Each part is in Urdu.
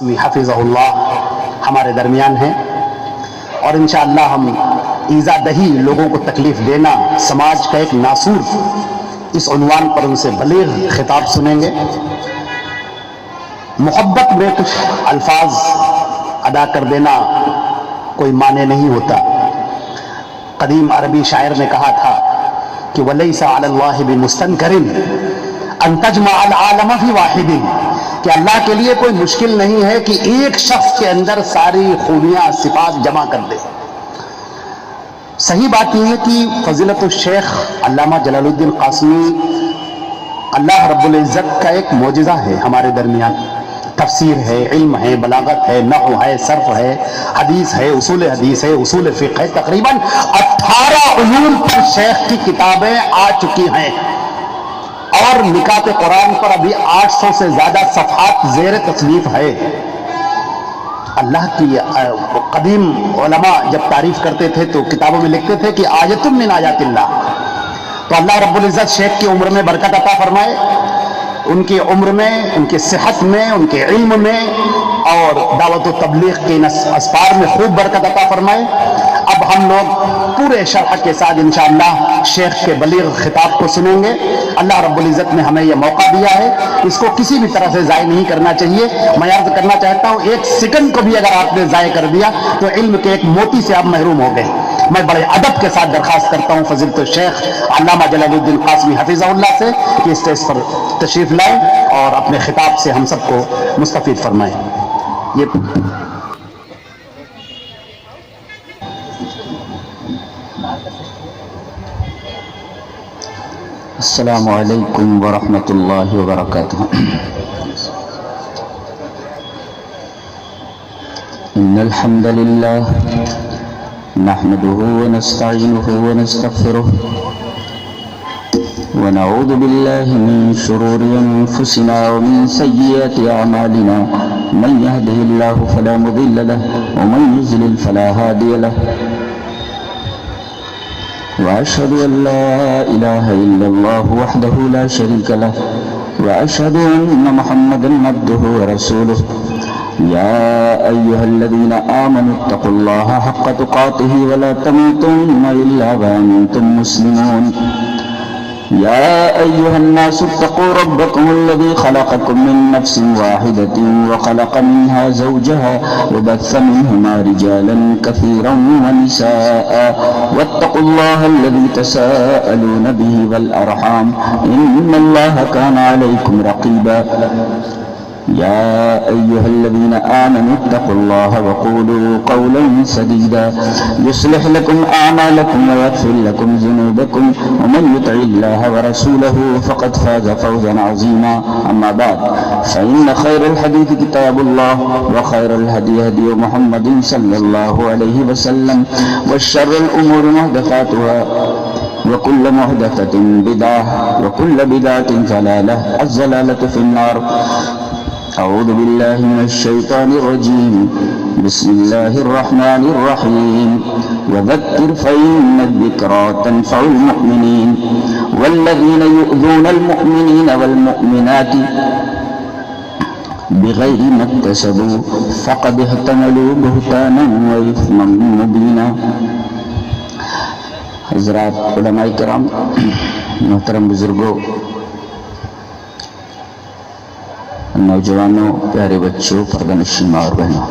حفظہ ہمارے درمیان ہیں اور انشاءاللہ ہم ایذا دہی لوگوں کو تکلیف دینا سماج کا ایک ناسور اس عنوان پر ان سے بلیغ خطاب سنیں گے۔ محبت میں کچھ الفاظ ادا کر دینا کوئی معنی نہیں ہوتا۔ قدیم عربی شاعر نے کہا تھا کہ وَلَيْسَ عَلَى اللَّهِ بِمُسْتَنْكَرٍ أَن تَجْمَعَ الْعَالَمَ فِي وَاحِدٍ، کہ اللہ کے لیے کوئی مشکل نہیں ہے کہ ایک شخص کے اندر ساری خوبیاں صفات جمع کر دے۔ صحیح بات یہ ہے کہ فضیلت الشیخ علامہ جلال الدین قاسمی اللہ رب العزت کا ایک معجزہ ہے ہمارے درمیان۔ تفسیر ہے، علم ہے، بلاغت ہے، نحو ہے، صرف ہے، حدیث ہے، حدیث ہے، اصول فقہ ہے، تقریباً 18 علوم پر شیخ کی کتابیں آ چکی ہیں اور نکات قرآن پر ابھی 800 سے زیادہ صفحات زیر تصنیف ہے۔ اللہ کی قدیم علماء جب تعریف کرتے تھے تو کتابوں میں لکھتے تھے کہ آیت من آیات اللہ، تو اللہ رب العزت شیخ کی عمر میں برکت عطا فرمائے، ان کی عمر میں، ان کی صحت میں، ان کے علم میں اور دعوت و تبلیغ کے اسفار میں خوب برکت عطا فرمائے۔ اب ہم لوگ پورے شرح کے ساتھ انشاءاللہ شیخ کے بلیغ خطاب کو سنیں گے۔ اللہ رب العزت نے ہمیں یہ موقع دیا ہے، اس کو کسی بھی طرح سے ضائع نہیں کرنا چاہیے۔ میں عرض کرنا چاہتا ہوں ایک سیکنڈ کو بھی اگر آپ نے ضائع کر دیا تو علم کے ایک موتی سے آپ محروم ہو گئے۔ میں بڑے ادب کے ساتھ درخواست کرتا ہوں فضیلت الشیخ علامہ جلال الدین قاسمی حفظہ اللہ سے کہ اسٹیج پر تشریف لائیں اور اپنے خطاب سے ہم سب کو مستفید فرمائیں۔ السلام علیکم ورحمۃ اللہ وبرکاتہ۔ ان الحمد للہ نحمده ونستعینه ونستغفره ونعوذ باللہ من شرور انفسنا ومن سیئات اعمالنا، من يهده الله فلا مضل له ومن يضلل فلا هادي له، وأشهد أن لا إله إلا الله وحده لا شريك له، وأشهد أن محمدا عبده ورسوله، يا أيها الذين آمنوا اتقوا الله حق تقاته ولا تموتن إلا وأنتم مسلمون، يا أيها الناس اتقوا ربكم الذي خلقكم من نفس واحدة وخلق منها زوجها وبث منهما رجالا كثيرا ونساء، واتقوا الله الذي تساءلون به والأرحام إن الله كان عليكم رقيبا، يا أيها الذين آمنوا اتقوا الله وقولوا قولا سديدا يصلح لكم أعمالكم ويغفر لكم ذنوبكم، ومن يطع الله ورسوله فقد فاز فوزا عظيما، أما بعد فإن خير الحديث كتاب الله وخير الهدي هدي محمد صلى الله عليه وسلم، وشر الأمور محدثاتها وكل محدثة بدعة وكل بدعة ضلالة، الضلالة في النار۔ أعوذ بالله من الشيطان الرجيم، بسم الله الرحمن الرحيم، وذكر فإن الذكرى تنفع المؤمنين، والذين يؤذون المؤمنين والمؤمنات بغير ما اكتسبوا فقد احتملوا بهتانا وإثما مبينا۔ حضرات علماء کرام، محترم بزرگوں، نوجوانوں، پیارے بچوں، پردہ نشین ماں اور بہنوں،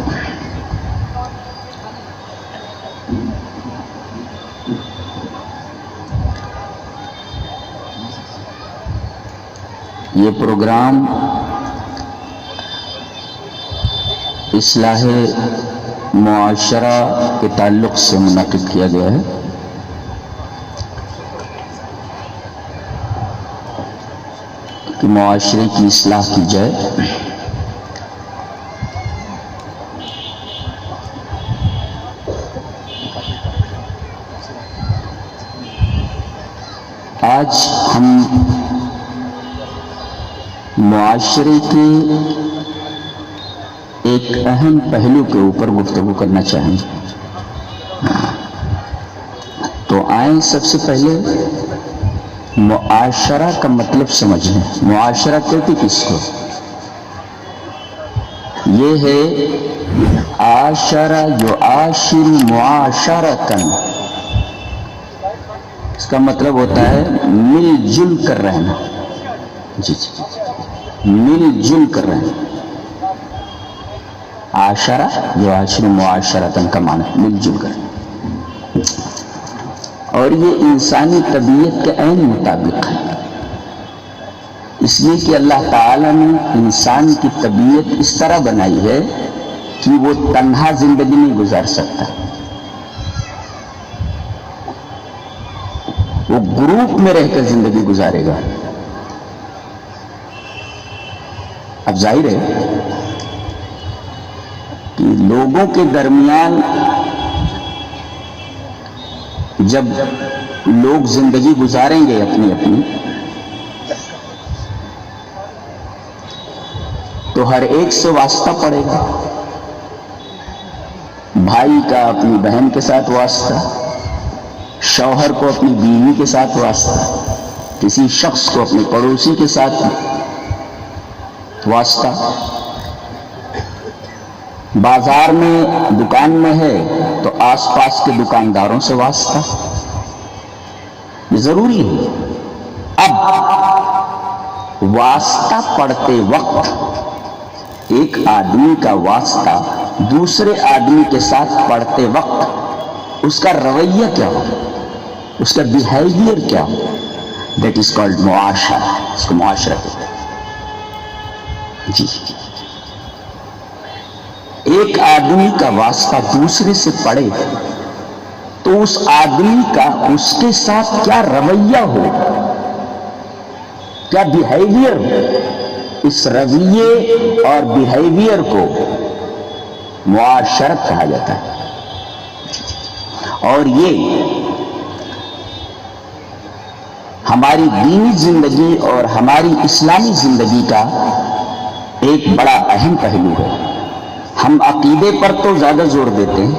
یہ پروگرام اصلاح معاشرہ کے تعلق سے منعقد کیا گیا ہے۔ کہ معاشرے کی اصلاح کی جائے۔ آج ہم معاشرے کے ایک اہم پہلو کے اوپر گفتگو کرنا چاہیں گے۔ تو آئیں سب سے پہلے معاشرہ کا مطلب سمجھیں۔ معاشرہ کہتے کس کو؟ یہ ہے عاشرہ یعاشر معاشرتن، اس کا مطلب ہوتا ہے مل جل کر رہنا. جی مل جل کر رہنا. عاشرہ یعاشر معاشرتن کا معنی مل جل کر. اور یہ انسانی طبیعت کے عین مطابق ہے، اس لیے کہ اللہ تعالیٰ نے انسان کی طبیعت اس طرح بنائی ہے کہ وہ تنہا زندگی نہیں گزار سکتا، وہ گروپ میں رہ کر زندگی گزارے گا. اب ظاہر ہے کہ لوگوں کے درمیان جب لوگ زندگی گزاریں گے اپنی اپنی، تو ہر ایک سے واسطہ پڑے گا. بھائی کا اپنی بہن کے ساتھ واسطہ، شوہر کو اپنی بیوی کے ساتھ واسطہ، کسی شخص کو اپنے پڑوسی کے ساتھ واسطہ. بازار میں دکان میں ہے تو آس پاس کے دکانداروں سے واسطہ. یہ ضروری ہے. اب واسطہ پڑتے وقت ایک آدمی کا واسطہ دوسرے آدمی کے ساتھ پڑھتے وقت اس کا رویہ کیا ہو، اس کا بیہیویئر کیا ہو، دیٹ از کالڈ معاشرہ. اس کو معاشرہ کہتے ہیں. جی ایک آدمی کا واسطہ دوسرے سے پڑے تو اس آدمی کا اس کے ساتھ کیا رویہ ہو، کیا بیہیویئر ہو. اس رویے اور بیہیویئر کو معاشرت کہا جاتا ہے. اور یہ ہماری دینی زندگی اور ہماری اسلامی زندگی کا ایک بڑا اہم پہلو ہے. ہم عقیدے پر تو زیادہ زور دیتے ہیں،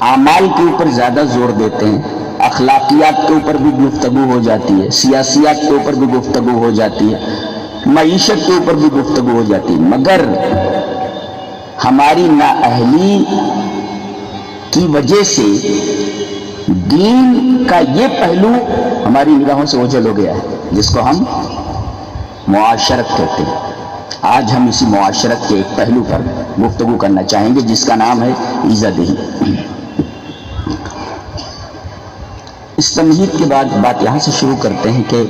اعمال کے اوپر زیادہ زور دیتے ہیں، اخلاقیات کے اوپر بھی گفتگو ہو جاتی ہے، سیاسیات کے اوپر بھی گفتگو ہو جاتی ہے، معیشت کے اوپر بھی گفتگو ہو جاتی ہے، مگر ہماری نااہلی کی وجہ سے دین کا یہ پہلو ہماری نگاہوں سے اوجھل ہو گیا ہے، جس کو ہم معاشرت کہتے ہیں. آج ہم اسی معاشرت کے ایک پہلو پر گفتگو کرنا چاہیں گے جس کا نام ہے ایذا دہی. اس تمہید کے بعد بات یہاں سے شروع کرتے ہیں کہ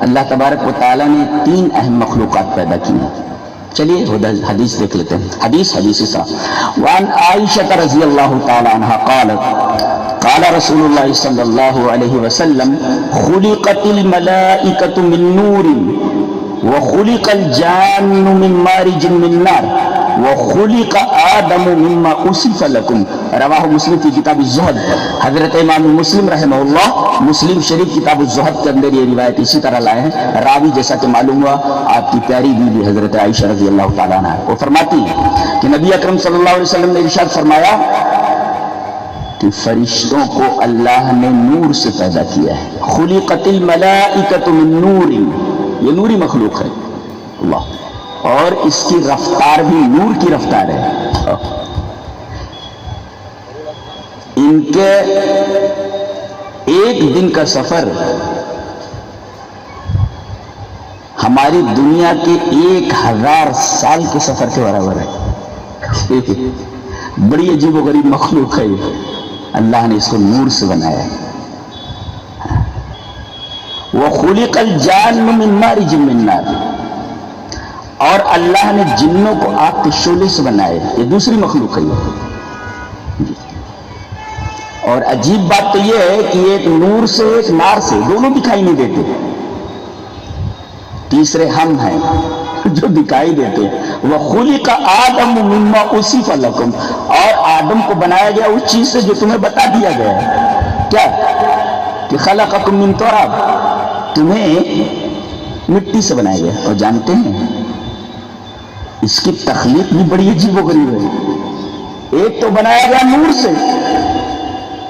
اللہ تبارک و تعالیٰ نے 3 اہم مخلوقات پیدا کی ہیں. چلیے حدیث دیکھ لیتے ہیں. حدیث سا وعن عائشہ رضی اللہ تعالی عنہ قالت قال رسول اللہ صلی اللہ علیہ وسلم خلقت الملائکۃ من نور وخلق الجان من مارج من نار وخلق آدم مما أُسِفَ لكم. رواہ مسلم کی کتاب الزہد. حضرت امام مسلم رحمہ اللہ مسلم شریف کتاب الزہد کے اندر یہ روایت اسی طرح لائے ہیں. راوی جیسا کہ معلوم ہوا آپ کی پیاری بیوی حضرت عائشہ رضی اللہ تعالیٰ عنہ، وہ فرماتی ہیں کہ نبی اکرم صلی اللہ علیہ وسلم نے ارشاد فرمایا کہ فرشتوں کو اللہ نے نور سے پیدا کیا ہے. خلقت الملائکۃ من نور، یہ نوری مخلوق ہے اللہ، اور اس کی رفتار بھی نور کی رفتار ہے. ان کے ایک دن کا سفر ہماری دنیا کے 1000 سال کے سفر کے برابر ہے. بڑی عجیب و غریب مخلوق ہے یہ. اللہ نے اس کو نور سے بنایا ہے. وَخُلِقَ الْجَانُّ مِن مَارِجٍ مِّن نَارٍ، اور اللہ نے جنوں کو آگ کے شعلے سے بنایا. یہ دوسری مخلوق ہے یہ. اور عجیب بات تو یہ ہے کہ ایک نور سے ایک نار سے، دونوں دکھائی نہیں دیتے. تیسرے ہم ہیں جو دکھائی دیتے. وَخُلِقَ آدَمُ مِمَّا أُسِفَ لَكُمْ، اور آدم کو بنایا گیا اس چیز سے جو تمہیں بتا دیا گیا ہے. کیا کہ خَلَقَكُم مِّن تُرَابٍ، تمہیں مٹی سے بنایا گیا. اور جانتے ہیں اس کی تخلیق بھی بڑی عجیب و غریب ہے. ایک تو بنایا گیا نور سے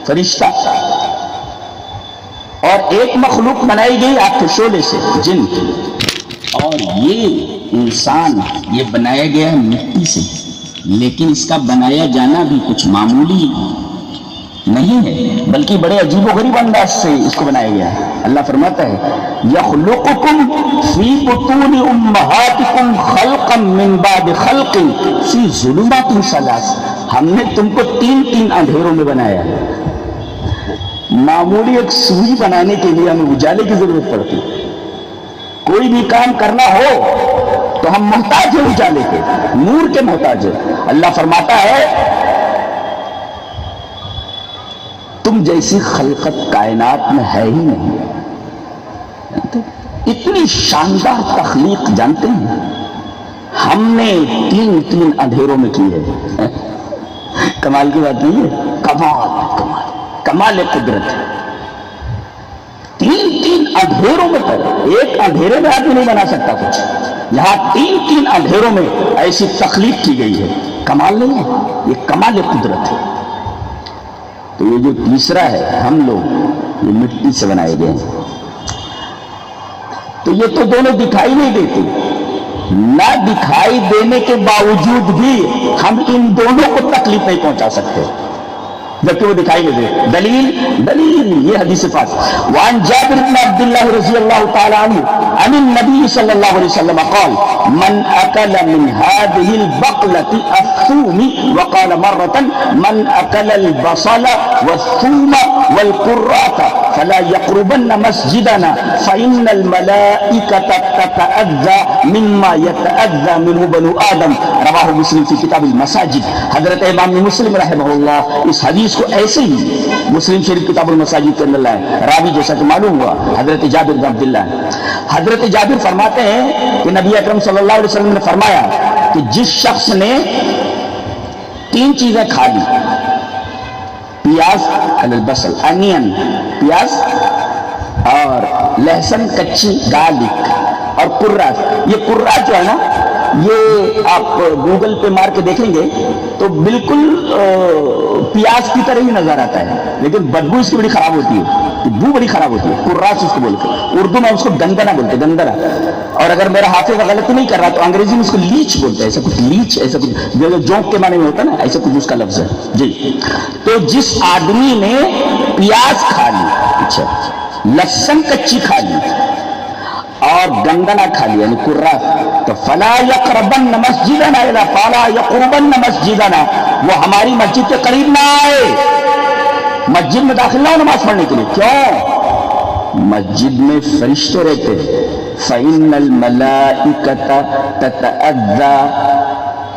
فرشتہ، اور ایک مخلوق بنائی گئی آگ کے شعلے سے جن. اور یہ انسان یہ بنایا گیا ہے مٹی سے، لیکن اس کا بنایا جانا بھی کچھ معمولی نہیں ہے، بلکہ بڑے عجیب و غریب انداز سے اس کو بنایا گیا ہے۔ اللہ فرماتا ہے یخلقکم فی بطون امہاتکم خلقا من بعد خلق فی ظلمات ثلاث، ہم نے تم کو تین تین اندھیروں میں بنایا ہے۔ معمولی ایک سوئی بنانے کے لیے ہمیں اجالے کی ضرورت پڑتی، کوئی بھی کام کرنا ہو تو ہم محتاج ہیں اجالے کے، نور کے محتاج ہیں۔ اللہ فرماتا ہے تم جیسی خلقت کائنات میں ہے ہی نہیں۔ اتنی شاندار تخلیق جانتے ہیں ہم نے تین تین اندھیروں میں کی ہے۔ کمال کی بات نہیں ہے، کمال قدرت۔ تین تین اندھیروں میں، ایک اندھیرے میں آدمی نہیں بنا سکتا کچھ، یہاں تین تین اندھیروں میں ایسی تخلیق کی گئی ہے۔ کمال نہیں ہے، یہ کمال قدرت ہے۔ تو یہ جو تیسرا ہے، ہم لوگ یہ مٹی سے بنائے گئے ہیں، تو یہ تو دونوں دکھائی نہیں دیتے، نہ دکھائی دینے کے باوجود بھی ہم ان دونوں کو تکلیف نہیں پہنچا سکتے جبکہ وہ دکھائی نہیں دے۔ دلیل یہ حدیث پاک وعن جابر بن عبد الله رضی اللہ تعالی عنہ عن النبي صلی اللہ علیہ وسلم قال من اکل من هذه البقلة الثوم وقال مرة من اکل البصل والثوم والقرات فلا يقربن مسجدنا فإن الملائكة تتأذى مما يتأذى منه بنو آدم، رواہ مسلم فی کتاب المساجد۔ حضرت امام مسلم رحمہ اللہ اس حدیث کو ایسے ہی مسلم شریف کتاب المساجد کے اندر لائے، راوی جیسا کہ معلوم ہوا حضرت جابر بن عبداللہ۔ حضرت جابر فرماتے ہیں کہ نبی اکرم صلی اللہ علیہ وسلم نے فرمایا کہ جس شخص نے تین چیزیں کھا لی، پیاز البصل انین پیاز، اور لہسن کچی گارلک، اور قرات، یہ قرات جو ہے نا یہ آپ گوگل پہ مار کے دیکھیں گے تو بالکل پیاز کی طرح ہی نظر آتا ہے، لیکن بدبو اس کی بڑی خراب ہوتی ہے، بو بڑی خراب ہوتی ہے۔ قراس اس کو بولتے ہیں، اردو میں اس کو گندنا بولتے ہیں، گندنا۔ اور اگر میرا حافظ غلط نہیں کر رہا تو انگریزی میں اس کو لیچ بولتے ہیں، ایسا کچھ لیچ، ایسا کچھ جو جونک کے معنی میں ہوتا ہے نا، ایسا کچھ اس کا لفظ ہے جی۔ تو جس آدمی نے پیاز کھا لی، اچھا لہسن کچی کھا لی اور گندنا کھا لیا یعنی قرات، تو فلا یقربن مسجدنا الا فلا یقربن مسجدنا، وہ ہماری مسجد کے قریب نہ آئے، مسجد میں داخل نہ ہو نماز پڑھنے کے لیے۔ کیوں؟ مسجد میں فرشتے رہتے ہیں، فإن الملائکۃ تتأذى،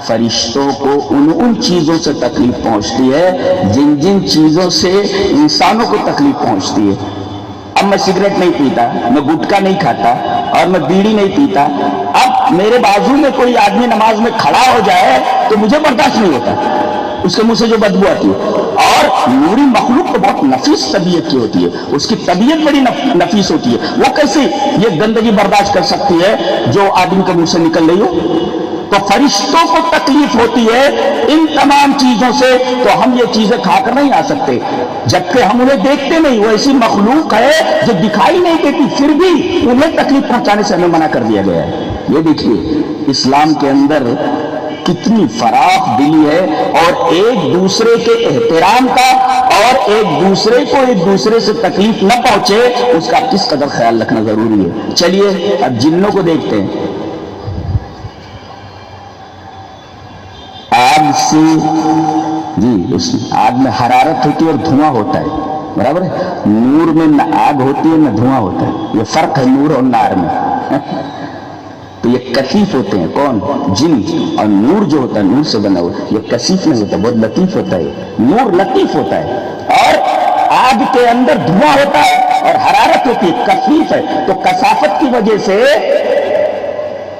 فرشتوں کو ان چیزوں سے تکلیف پہنچتی ہے جن جن چیزوں سے انسانوں کو تکلیف پہنچتی ہے۔ اب میں سگریٹ نہیں پیتا، میں گٹکا نہیں کھاتا، اور میں بیڑی نہیں پیتا، اب میرے بازو میں کوئی آدمی نماز میں کھڑا ہو جائے تو مجھے برداشت نہیں ہوتا، اس کے منہ سے جو بدبو آتی ہے۔ اور نوری مخلوق تو بہت نفیس طبیعت کی ہوتی ہے، اس کی طبیعت بڑی نفیس ہوتی ہے، وہ کیسے یہ گندگی برداشت کر سکتی ہے جو آدمی کے منہ سے نکل رہی ہو؟ تو فرشتوں کو تکلیف ہوتی ہے ان تمام چیزوں سے، تو ہم یہ چیزیں کھا کر نہیں آ سکتے، جبکہ ہم انہیں دیکھتے نہیں، وہ ایسی مخلوق ہے جو دکھائی نہیں دیتی، پھر بھی انہیں تکلیف پہنچانے سے ہمیں منع کر دیا گیا ہے۔ یہ دیکھیے اسلام کے اندر کتنی فراخ دلی ہے، اور ایک دوسرے کے احترام کا اور ایک دوسرے کو ایک دوسرے سے تکلیف نہ پہنچے اس کا کس قدر خیال رکھنا ضروری ہے۔ چلیے اب جنوں کو دیکھتے ہیں۔ آگ سے جی اس آگ میں حرارت ہوتی ہے اور دھواں ہوتا ہے، برابر ہے؟ نور میں نہ آگ ہوتی ہے نہ دھواں ہوتا ہے، یہ فرق ہے نور اور نار میں۔ تو یہ کثیف ہوتے ہیں، کون؟ جن، اور نور جو ہوتا ہے نور سے بنا ہوا یہ کثیف نہیں ہوتا، بہت لطیف ہوتا ہے، نور لطیف ہوتا ہے، اور آگ کے اندر دھواں ہوتا ہے اور حرارت ہوتی ہے، کثیف ہے، تو کثافت کی وجہ سے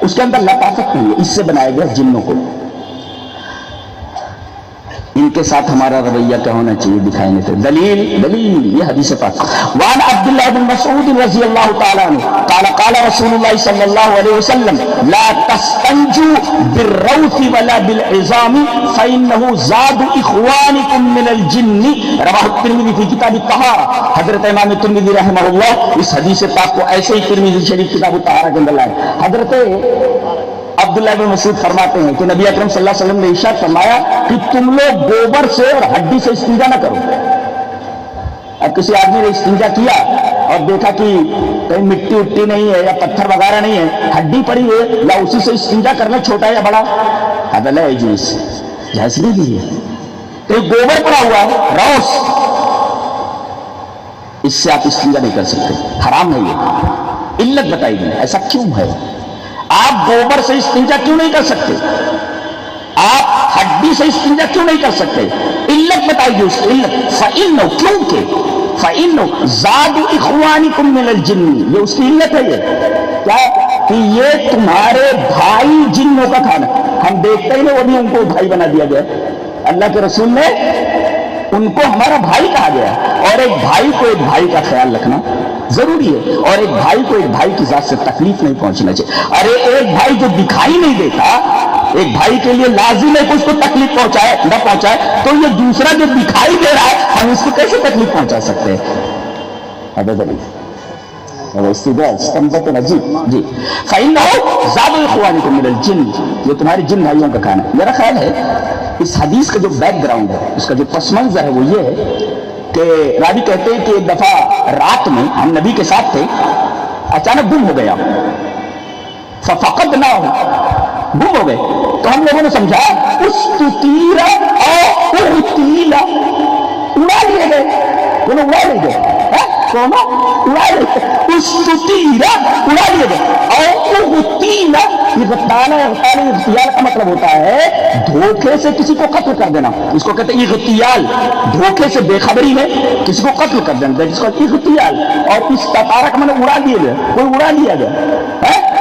اس کے اندر لطافت نہیں ہے، اس سے بنایا گیا جنوں کو۔ ان کے ساتھ ہمارا رویہ کیا ہونا چاہیے دکھائیں گے۔ دلیل یہ حدیث پاک وعن عبداللہ بن مسعود رضی اللہ تعالی عنہ قال قال رسول اللہ صلی اللہ علیہ وسلم لا تستنجوا بالروث ولا بالعظام فإنه زاد اخوانكم من الجن، رواہ الترمذی فی کتاب الطہارہ۔ حضرت امام ترمذی رحمہ اللہ اس حدیث پاک کو ایسے ہی ترمذی شریف کتاب الطہارہ کے اندر لائے۔ حضرت عبداللہ بن مسعود فرماتے ہیں کہ نبی اکرم صلی اللہ علیہ وسلم نے ارشاد فرمایا کہ تم لوگ گوبر سے اور ہڈی سے استنجا نہ کرو. اب کسی آدمی نے استنجا کیا اور دیکھا کہ کہیں مٹی اٹی نہیں ہے یا پتھر وغیرہ نہیں ہے, ہڈی پڑی ہے, یا اسی سے استنجا کرنا چھوٹا یا بڑا, عدل ہے جیس جائز نہیں دی ہے. ایک گوبر پڑا ہوا ہے روس, اس سے آپ استنجا نہیں کر سکتے, حرام ہے یہ. علت بتائی گئی, ایسا کیوں ہے؟ آپ گوبر سے استنجا کیوں نہیں کر سکتے؟ آپ ہڈی سے استنجا کیوں نہیں کر سکتے؟ علت بتائی گئی اس کی علت. فَإِنَّهُ کیونکہ فَإِنَّهُ زَادُ إِخْوَانِكُم مِّنَ الْجِنِّ, یہ اس کی علت ہے. یہ کیا کہ یہ تمہارے بھائی جنوں کا کھانا. ہم دیکھتے ہی نہیں, وہ بھی ان کو بھائی بنا دیا گیا. اللہ کے رسول نے ان کو ہمارا بھائی کہا گیا, اور ایک بھائی کو ایک بھائی کا خیال رکھنا ضروری ہے, اور ایک بھائی کو ایک بھائی کی ذات سے تکلیف نہیں پہنچنا چاہیے. ارے ایک بھائی جو دکھائی نہیں دیتا, ایک بھائی کے لیے لازم ہے کہ اس کو تکلیف پہنچائے نہ پہنچائے, تو یہ دوسرا جو دکھائی دے رہا ہے ہم اس کو کیسے تکلیف پہنچا سکتے ہیں؟ جی فَإِنَّهُ زَادُ إِخْوَانِكُم مِّنَ الْجِنِّ, یہ تمہارے جن بھائیوں کا کھانا. میرا خیال ہے اس حدیث کا جو بیک گراؤنڈ ہے, اس کا جو پس منظر ہے, وہ یہ ہے کہ راوی کہتے ہیں کہ ایک دفعہ رات میں ہم نبی کے ساتھ تھے, اچانک گم ہو گیا. فَفَقَدْنَاهُ, گم ہو گئے. تو ہم لوگوں نے سمجھا اُسْتُطِیرَ اَوْ اُغْتِیلَ, اڑا لیے گئے, انہوں اڑا لے گئے, اڑا لے گئے, اُسْتُطِیرَ اڑا لیے گئے, اَوْ اُغْتِیلَ, یہ اغتیال کا مطلب ہوتا ہے دھوکے سے کسی کو قتل کر دینا, اس کو کہتے ہیں اغتیال. دھوکے سے بے خبری میں کسی کو قتل کر دینا, جس کو اغتیال. اور اس تطارہ کا مطلب اڑا دیے گئے, کوئی اڑا لیا گیا,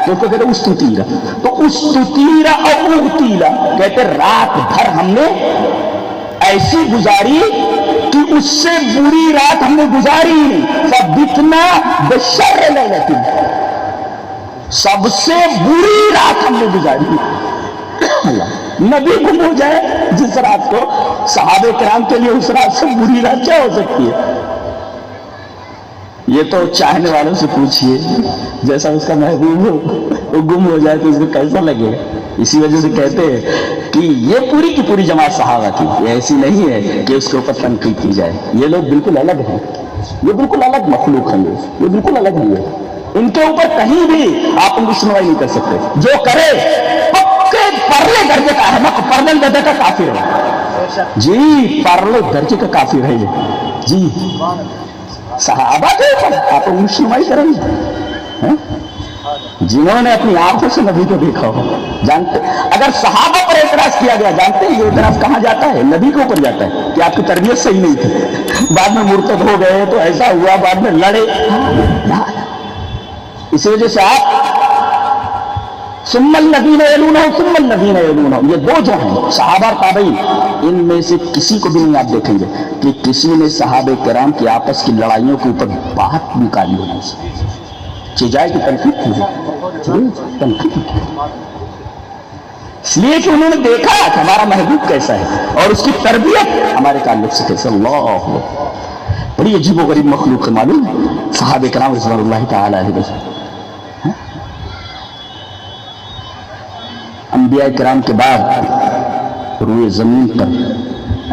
تو اس کو کہتے ہیں استطیرہ. تو استطیرہ اور اغتیلہ کہتے رات بھر ہم نے ایسی گزاری کہ اس سے بری رات ہم نے گزاری. فَبِتْنَا بِشَرِّ لَيْلَةٍ, سب سے بری رات ہم نے گزاری. نبی گم ہو جائے جس رات کو, صحابہ کرام کے لیے اس رات سے بری رات کیا ہو سکتی ہے؟ یہ تو چاہنے والوں سے پوچھئے, جیسا اس کا محبوب ہو وہ گم ہو جائے تو اس کو کیسا لگے. اسی وجہ سے کہتے ہیں کہ یہ پوری کی پوری جماعت صحابہ کی, یہ ایسی نہیں ہے کہ اس کے اوپر تنقید کی جائے. یہ لوگ بالکل الگ ہیں, یہ بالکل الگ مخلوق ہیں, یہ بالکل الگ ہیں. ان کے اوپر کہیں بھی آپ ان کی سنوائی نہیں کر سکتے. جو کرے پکے پرلے درجے کا احمق, پرلے درجے کا کافر ہے. جی پرلے درجے کا کافر ہے یہ. جی صحابہ کے اوپر آپ ان کی سنوائی کریں گے جنہوں نے اپنی آنکھوں سے نبی کو دیکھا ہو. جانتے اگر صحابہ پر اعتراض کیا گیا, جانتے ہیں یہ اعتراض کہاں جاتا ہے؟ نبی کے اوپر جاتا ہے کہ آپ کی تربیت صحیح نہیں تھی, بعد میں مرتد ہو گئے تو ایسا ہوا, بعد میں لڑے. اسی وجہ سے آپ ثم الذین یلونہم ثم الذین یلونہم, یہ دو جو ہیں صحابہ اور تابعین, ان میں سے کسی کو بھی نہیں آپ دیکھیں گے کہ کسی نے صحابہ کرام کی آپس کی لڑائیوں کے اوپر بات نکالی ہونا چیزائے کی تنقید کی ہے. اس لیے کہ انہوں نے دیکھا کہ ہمارا محبوب کیسا ہے اور اس کی تربیت ہمارے تعلق سے کیسے. اللہ بڑی عجیب و غریب مخلوق ہے, معلوم ہے صحابہ کرام رضوان اللہ تعالی علیہ وسلم. انبیاء کرام کے بعد روئے زمین پر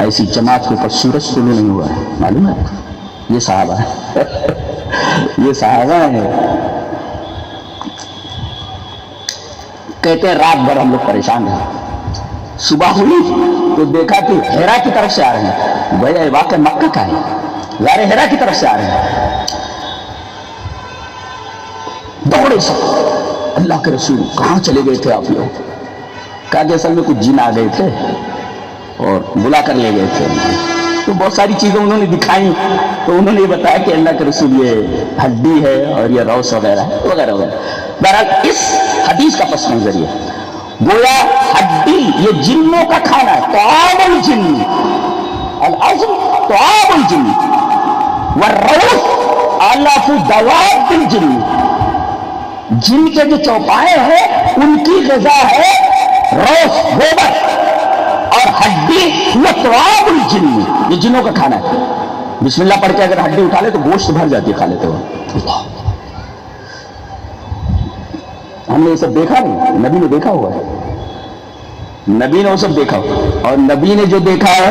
ایسی جماعت کے اوپر سورج طلوع نہیں ہوا ہے, معلوم ہے. یہ صحابہ ہے, یہ صحابہ ہیں. کہتے ہیں رات بھر ہم لوگ پریشان ہیں, صبح ہوئی تو دیکھا کہ ہیرا کی طرف سے آ رہے ہیں. بھیا یہ واقع مکہ کا ہے, غار ہیرا کی طرف سے آ رہے ہیں. دوڑے سب, اللہ کے رسول کہاں چلے گئے تھے آپ لوگ؟ کہا کہ اصل میں کچھ جن آ گئے تھے اور بلا کر لے گئے تھے. تو بہت ساری چیزیں انہوں نے دکھائیں, تو انہوں نے یہ بتایا کہ اللہ کے رسول یہ ہڈی ہے اور یہ روس وغیرہ ہے وغیرہ وغیرہ. بہرحال اس حدیث کا پس منظر یہ گویا ہڈی یہ جنوں کا کھانا ہے. طعام الجن, العظم طعام الجن والروس آلاف دواب الجن, جن کے جو چوپائے ہیں ان کی غذا ہے روس گوبر, اور ہڈی وہ طعام الجن, یہ جنوں کا کھانا ہے. بسم اللہ پڑھ کے اگر ہڈی اٹھا لے تو گوشت بھر جاتی ہے, کھا لیتے ہو. ہم نے یہ سب دیکھا نہیں, نبی نے دیکھا ہوا ہے. نبی نے وہ سب دیکھا، اور نبی نے جو دیکھا ہے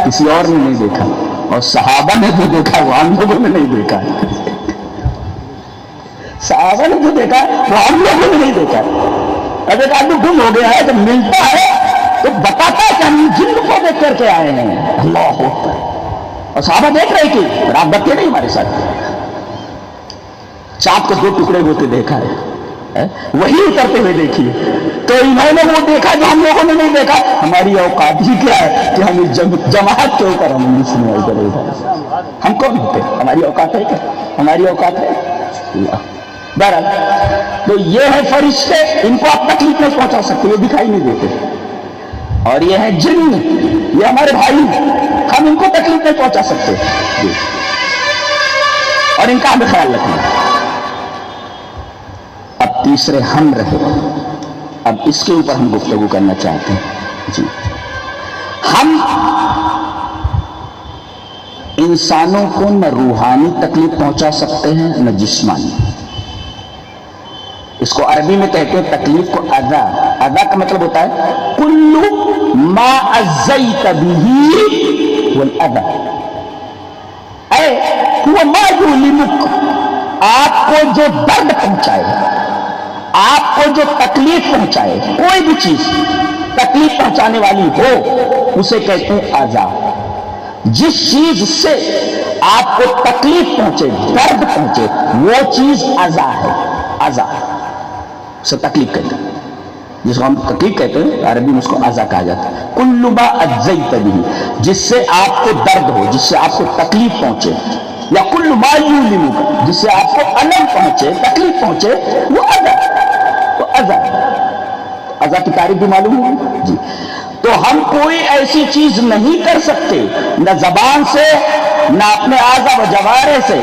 کسی اور نے نہیں دیکھا، اور صحابہ نے جو دیکھا وہ ہم لوگوں نے نہیں دیکھا، صحابہ نے جو دیکھا وہ ہم لوگوں نے نہیں دیکھا۔ اب ایک آدمی گم ہو گیا ہے جب ملتا ہے تو بتاتا ہے کہ ہم جن کو دیکھ کر کے آئے ہیں، اللہ اکبر، اور صحابہ دیکھ رہے کہ رات بتے نہیں ہمارے ساتھ، چاند کو 2 ٹکڑے ہوتے دیکھا ہے، وہی اترتے ہوئے دیکھیے، تو انہوں نے وہ دیکھا جو ہم لوگوں نے نہیں دیکھا۔ ہماری اوقات ہی کیا ہے کہ ہم جماعت کے اوپر ہم سنوائی کرے، ہم کون ہوتے؟ ہماری اوقات ہے کیا؟ ہماری اوقات ہے؟ بہرحال تو یہ ہے فرشتے، ان کو آپ تکلیف نہیں پہنچا سکتے، یہ دکھائی نہیں دیتے، اور یہ ہے جن، یہ ہمارے بھائی، ہم ان کو تکلیف نہیں پہنچا سکتے اور ان کا ہمیں خیال رکھنا۔ اب تیسرے ہم رہے، اب اس کے اوپر ہم گفتگو کرنا چاہتے ہیں جی۔ ہم انسانوں کو نہ روحانی تکلیف پہنچا سکتے ہیں نہ جسمانی۔ اس کو عربی میں کہتے ہیں تکلیف کو اذا۔ اذا کا مطلب ہوتا ہے کل ما اذیت به والاذى، اے هو ما یؤلمک، آپ کو جو درد پہنچائے، آپ کو جو تکلیف پہنچائے، کوئی بھی چیز تکلیف پہنچانے والی ہو اسے کہتے ہیں اذا۔ جس چیز سے آپ کو تکلیف پہنچے، درد پہنچے، وہ چیز اذا ہے، اذا سے تکلیف کہتے ہیں، جس کو ہم تکلیف کہتے ہیں عربی میں اس کو اذا کہا جاتا ہے۔ کل ما اذیت به، جس سے آپ کو درد ہو، جس سے آپ کو تکلیف پہنچے، یا کل ما یؤلمک، جس سے آپ کو الم پہنچے، تکلیف پہنچے، وہ اذا، وہ اذا۔ اذا کی تعریف بھی معلوم ہے جی۔ تو ہم کوئی ایسی چیز نہیں کر سکتے، نہ زبان سے نہ اپنے اعضاء و جوارح سے،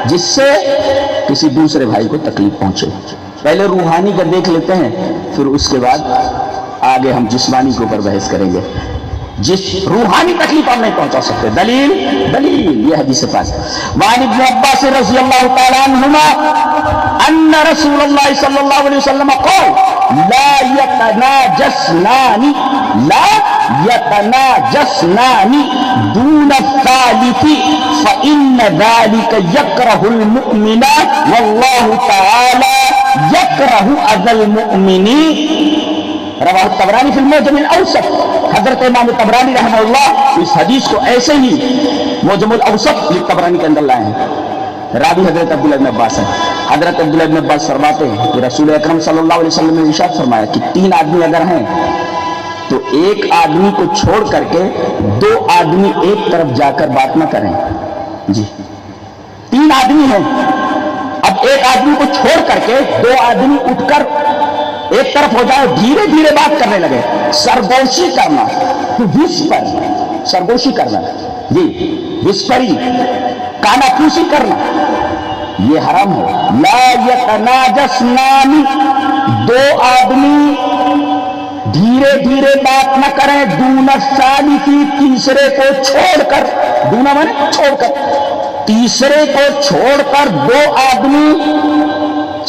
جس سے کسی دوسرے بھائی کو تکلیف پہنچے۔ پہلے روحانی کا دیکھ لیتے ہیں، پھر اس کے بعد آگے ہم جسمانی کے اوپر بحث کریں گے۔ جس روحانی تکلیف ہم نہیں پہنچا سکتے، دلیل یہ حدیث پاک۔ وعن ابن عباس رضی اللہ تعالی عنہما ان رسول اللہ صلی اللہ علیہ وسلم قال لا يتناجسنان دون الثالث فإن ذلك يكره المؤمن والله تعالى يكره أذى المؤمن۔ رواہ طبرانی فی المعجم الاوسط، حضرت امام طبرانی رحمہ اللہ اس حدیث کو ایسے ہی معجم الاوسط طبرانی کے اندر لائے ہیں۔ راوی حضرت عبداللہ بن عباس ہیں۔ حضرت عبداللہ بن عباس فرماتے ہیں کہ رسول اکرم صلی اللہ علیہ وسلم نے ارشاد فرمایا کہ 3 آدمی اگر ہیں تو ایک آدمی کو چھوڑ کر کے 2 آدمی ایک طرف جا کر بات نہ کریں جی۔ 3 آدمی ہیں، اب ایک آدمی کو چھوڑ کر کے 2 آدمی اٹھ کر ایک طرف ہو جائے، دھیرے دھیرے بات کرنے لگے، سرگوشی کرنا، وسپر، سرگوشی کرنا جی، وسپری، کانا پوسی کرنا، یہ حرام ہے۔ لا یتناجسنان، 2 آدمی دھیرے دھیرے بات نہ کریں، دون الثالث، تیسرے کو چھوڑ کر، دونا مانے چھوڑ کر، تیسرے کو چھوڑ کر 2 آدمی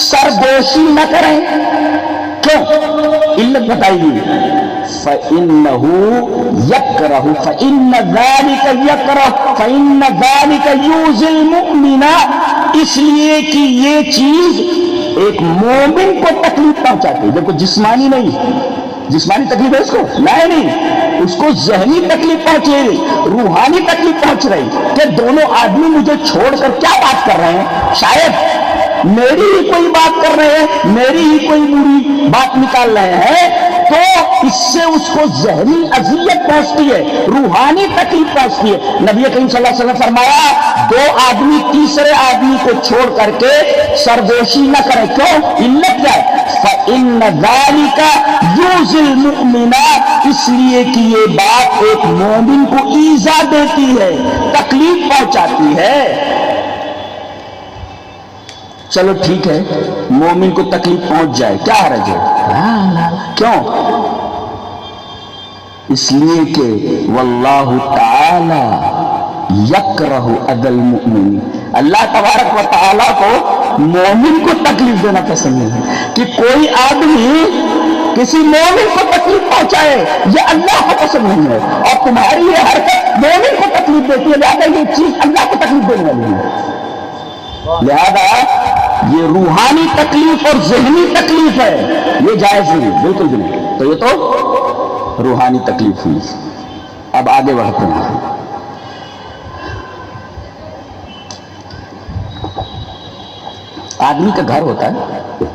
سرگوشی نہ کریں۔ کیوں؟ علت بتائیے۔ فَإِنَّهُ يَكْرَهُ فَإِنَّ ذَلِكَ يَكْرَهُ فَإِنَّ ذَلِكَ يُؤْذِي الْمُؤْمِنَ، اس لیے کہ یہ چیز ایک مومن کو تکلیف پہنچاتی ہے۔ دیکھو جسمانی نہیں، جسمانی تکلیف ہے اس کو نہیں، اس کو ذہنی تکلیف پہنچے، روحانی تکلیف پہنچ رہی کہ دونوں آدمی مجھے چھوڑ کر کیا بات کر رہے ہیں، شاید میری ہی کوئی بات کر رہے ہیں، میری ہی کوئی بری بات نکال رہے ہیں، تو اس سے اس کو ذہنی اذیت پہنچتی ہے، روحانی تکلیف پہنچتی ہے۔ نبی کریم صلی اللہ علیہ وسلم فرمایا 2 آدمی تیسرے آدمی کو چھوڑ کر کے سرگوشی نہ کریں۔ کیوں؟ علت کیا ہے؟ فَإِنَّ ذَلِكَ يُؤْذِي الْمُؤْمِنَ، اس لیے کہ یہ بات ایک مومن کو ایذا دیتی ہے، تکلیف پہنچاتی ہے۔ چلو ٹھیک ہے، مومن کو تکلیف پہنچ جائے، کیا حرج ہے؟ کیوں؟ اس لیے کہ واللہ تعالی یکرہ اذی المؤمن، اللہ تبارک و تعالی کو مومن کو تکلیف دینا پسند نہیں کہ کوئی آدمی کسی مومن کو تکلیف پہنچائے، نہیں ہے، اور تمہاری یہ حرکت مومن کو تکلیف دیتی ہے، لہذا یہ چیز اللہ کو تکلیف دینے والی ہے۔ لہذا یہ روحانی تکلیف اور ذہنی تکلیف ہے، یہ جائز نہیں ہے، بالکل بھی نہیں۔ تو یہ تو روحانی تکلیف ہوئی۔ اب آگے بڑھتے ہیں۔ آدمی کا گھر ہوتا ہے،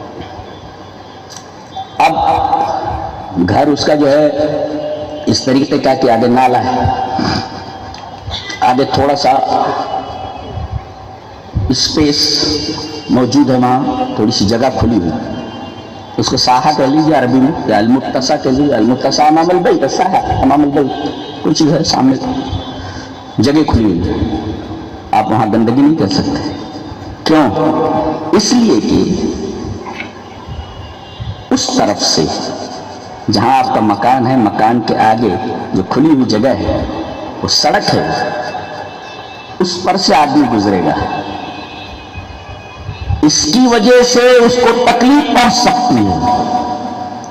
اب گھر اس کا جو ہے اس طریقے کا کہ آگے نالا ہے، آگے تھوڑا سا اسپیس موجود ہے، وہاں تھوڑی سی جگہ کھلی ہوئی، اس کو ساحہ کہہ لیجیے عربی میں، یا المتسع کہہ لیجیے، المتسع امام البیت، ساحہ امام البیت، کوئی چیز ہے سامنے جگہ کھلی ہوئی، آپ وہاں گندگی نہیں کر سکتے۔ کیوں؟ اس لیے کہ اس طرف سے جہاں آپ کا مکان ہے، مکان کے آگے جو کھلی ہوئی جگہ ہے وہ سڑک ہے، اس پر سے آدمی گزرے گا، اس کی وجہ سے اس کو تکلیف پہنچ سکتی ہے۔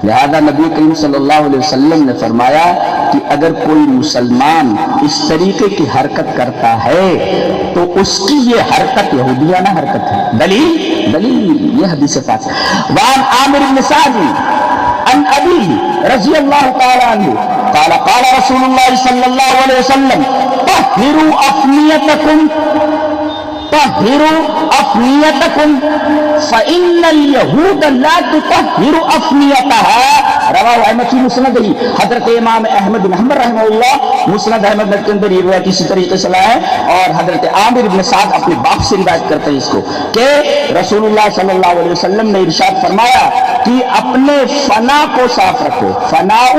لہذا نبی کریم صلی اللہ علیہ وسلم نے فرمایا کہ اگر کوئی مسلمان اس طریقے کی حرکت کرتا ہے تو اس کی یہ حرکت یہودیانہ حرکت ہے۔ دلیل یہ حدیث پاک وان عامر بن سعد عن ابی رضی اللہ تعالی عنہ قال قال رسول اللہ صلی اللہ علیہ وسلم طہروا افنیتکم فإن اليهود لا تطهر أفنيتها رواه احمد فی مسند ہی۔ حضرت امام احمد بن حنبل رحمہ اللہ مسند احمد کے اندر یہ روایت اسی طریقے سے لایا ہے، اور حضرت عامر بن سعد اپنے باپ سے روایت کرتے ہیں اس کو کہ رسول اللہ صلی اللہ علیہ وسلم نے ارشاد فرمایا کہ اپنے فنا کو صاف رکھو۔ فناء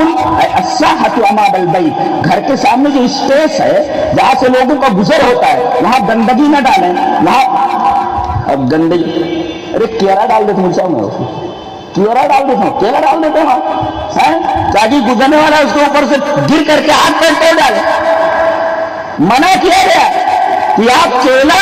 الساحة امام البیت، گھر کے سامنے جو اسپیس ہے جہاں سے لوگوں کا گزر ہوتا ہے وہاں گندگی نہ ڈالیں، وہاں اب گندگی، ارے کیڑا ڈال دیتے ہیں، کیڑا ڈال دیتے ہیں، کیڑا ڈال دیتے ہیں، تاکہ گزرنے والا اس کے اوپر سے گر کر کے ہاتھ پیر توڑ ڈالے۔ منع کیا گیا کہ آپ کیلا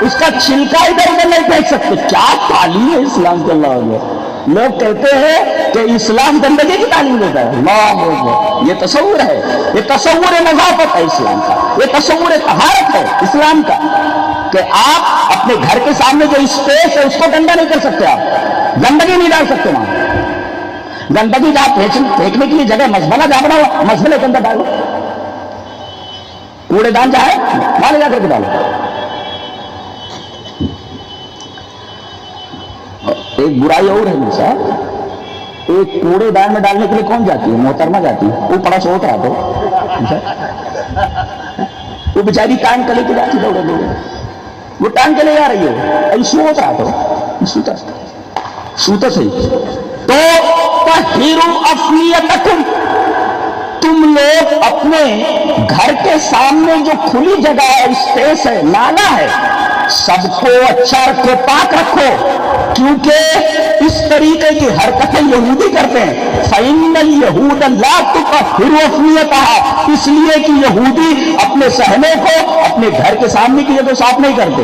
اس کا چھلکا ادھر ادھر نہیں پھینک سکتے۔ کیا تعلیم ہے اسلام کے اللہ علیہ! لوگ کہتے ہیں کہ اسلام گندگی کی تعلیم دیتا ہے، اللہ، یہ تصور ہے، یہ تصور نظافت ہے اسلام کا، یہ تصور طہارت ہے اسلام کا کہ آپ اپنے گھر کے سامنے جو اسپیس ہے اس کو گندا نہیں کر سکتے، آپ گندگی نہیں ڈال سکتے وہاں۔ گندگی جہاں پھینکنے کے لیے جگہ مزبلہ جہاں بنا ہوا مزبلے کے اندر ڈالو، کوڑے دان جہاں ہے وہاں لے جا کر کے ڈالو۔ ایک برائی اور ہے میرے صاحب، ایک کوڑے دان میں ڈالنے کے لیے کون جاتی ہے؟ محترمہ جاتی ہے، وہ پڑا سوچ رہا تو وہ بیچاری ٹانگ کے لے کے جاتی دوڑے دوڑے، وہ ٹانگ کے لے جا رہی ہے، ابھی سوچ رہا تو سوتا صحیح۔ تو طہروا افنیتکم، تم لوگ اپنے گھر کے سامنے جو کھلی جگہ ہے، اسپیس ہے، نالا ہے، سب کو اچھا رکھو، پاک رکھو، کیونکہ اس طریقے کی حرکتیں یہودی کرتے ہیں۔ فَإِنَّ الْيَهُودَ لَا تُطَهِّرُ أَفْنِيَتَهَا، اس لیے کہ یہودی اپنے صحنوں کو اپنے گھر کے سامنے کی جگہ صاف نہیں کرتے۔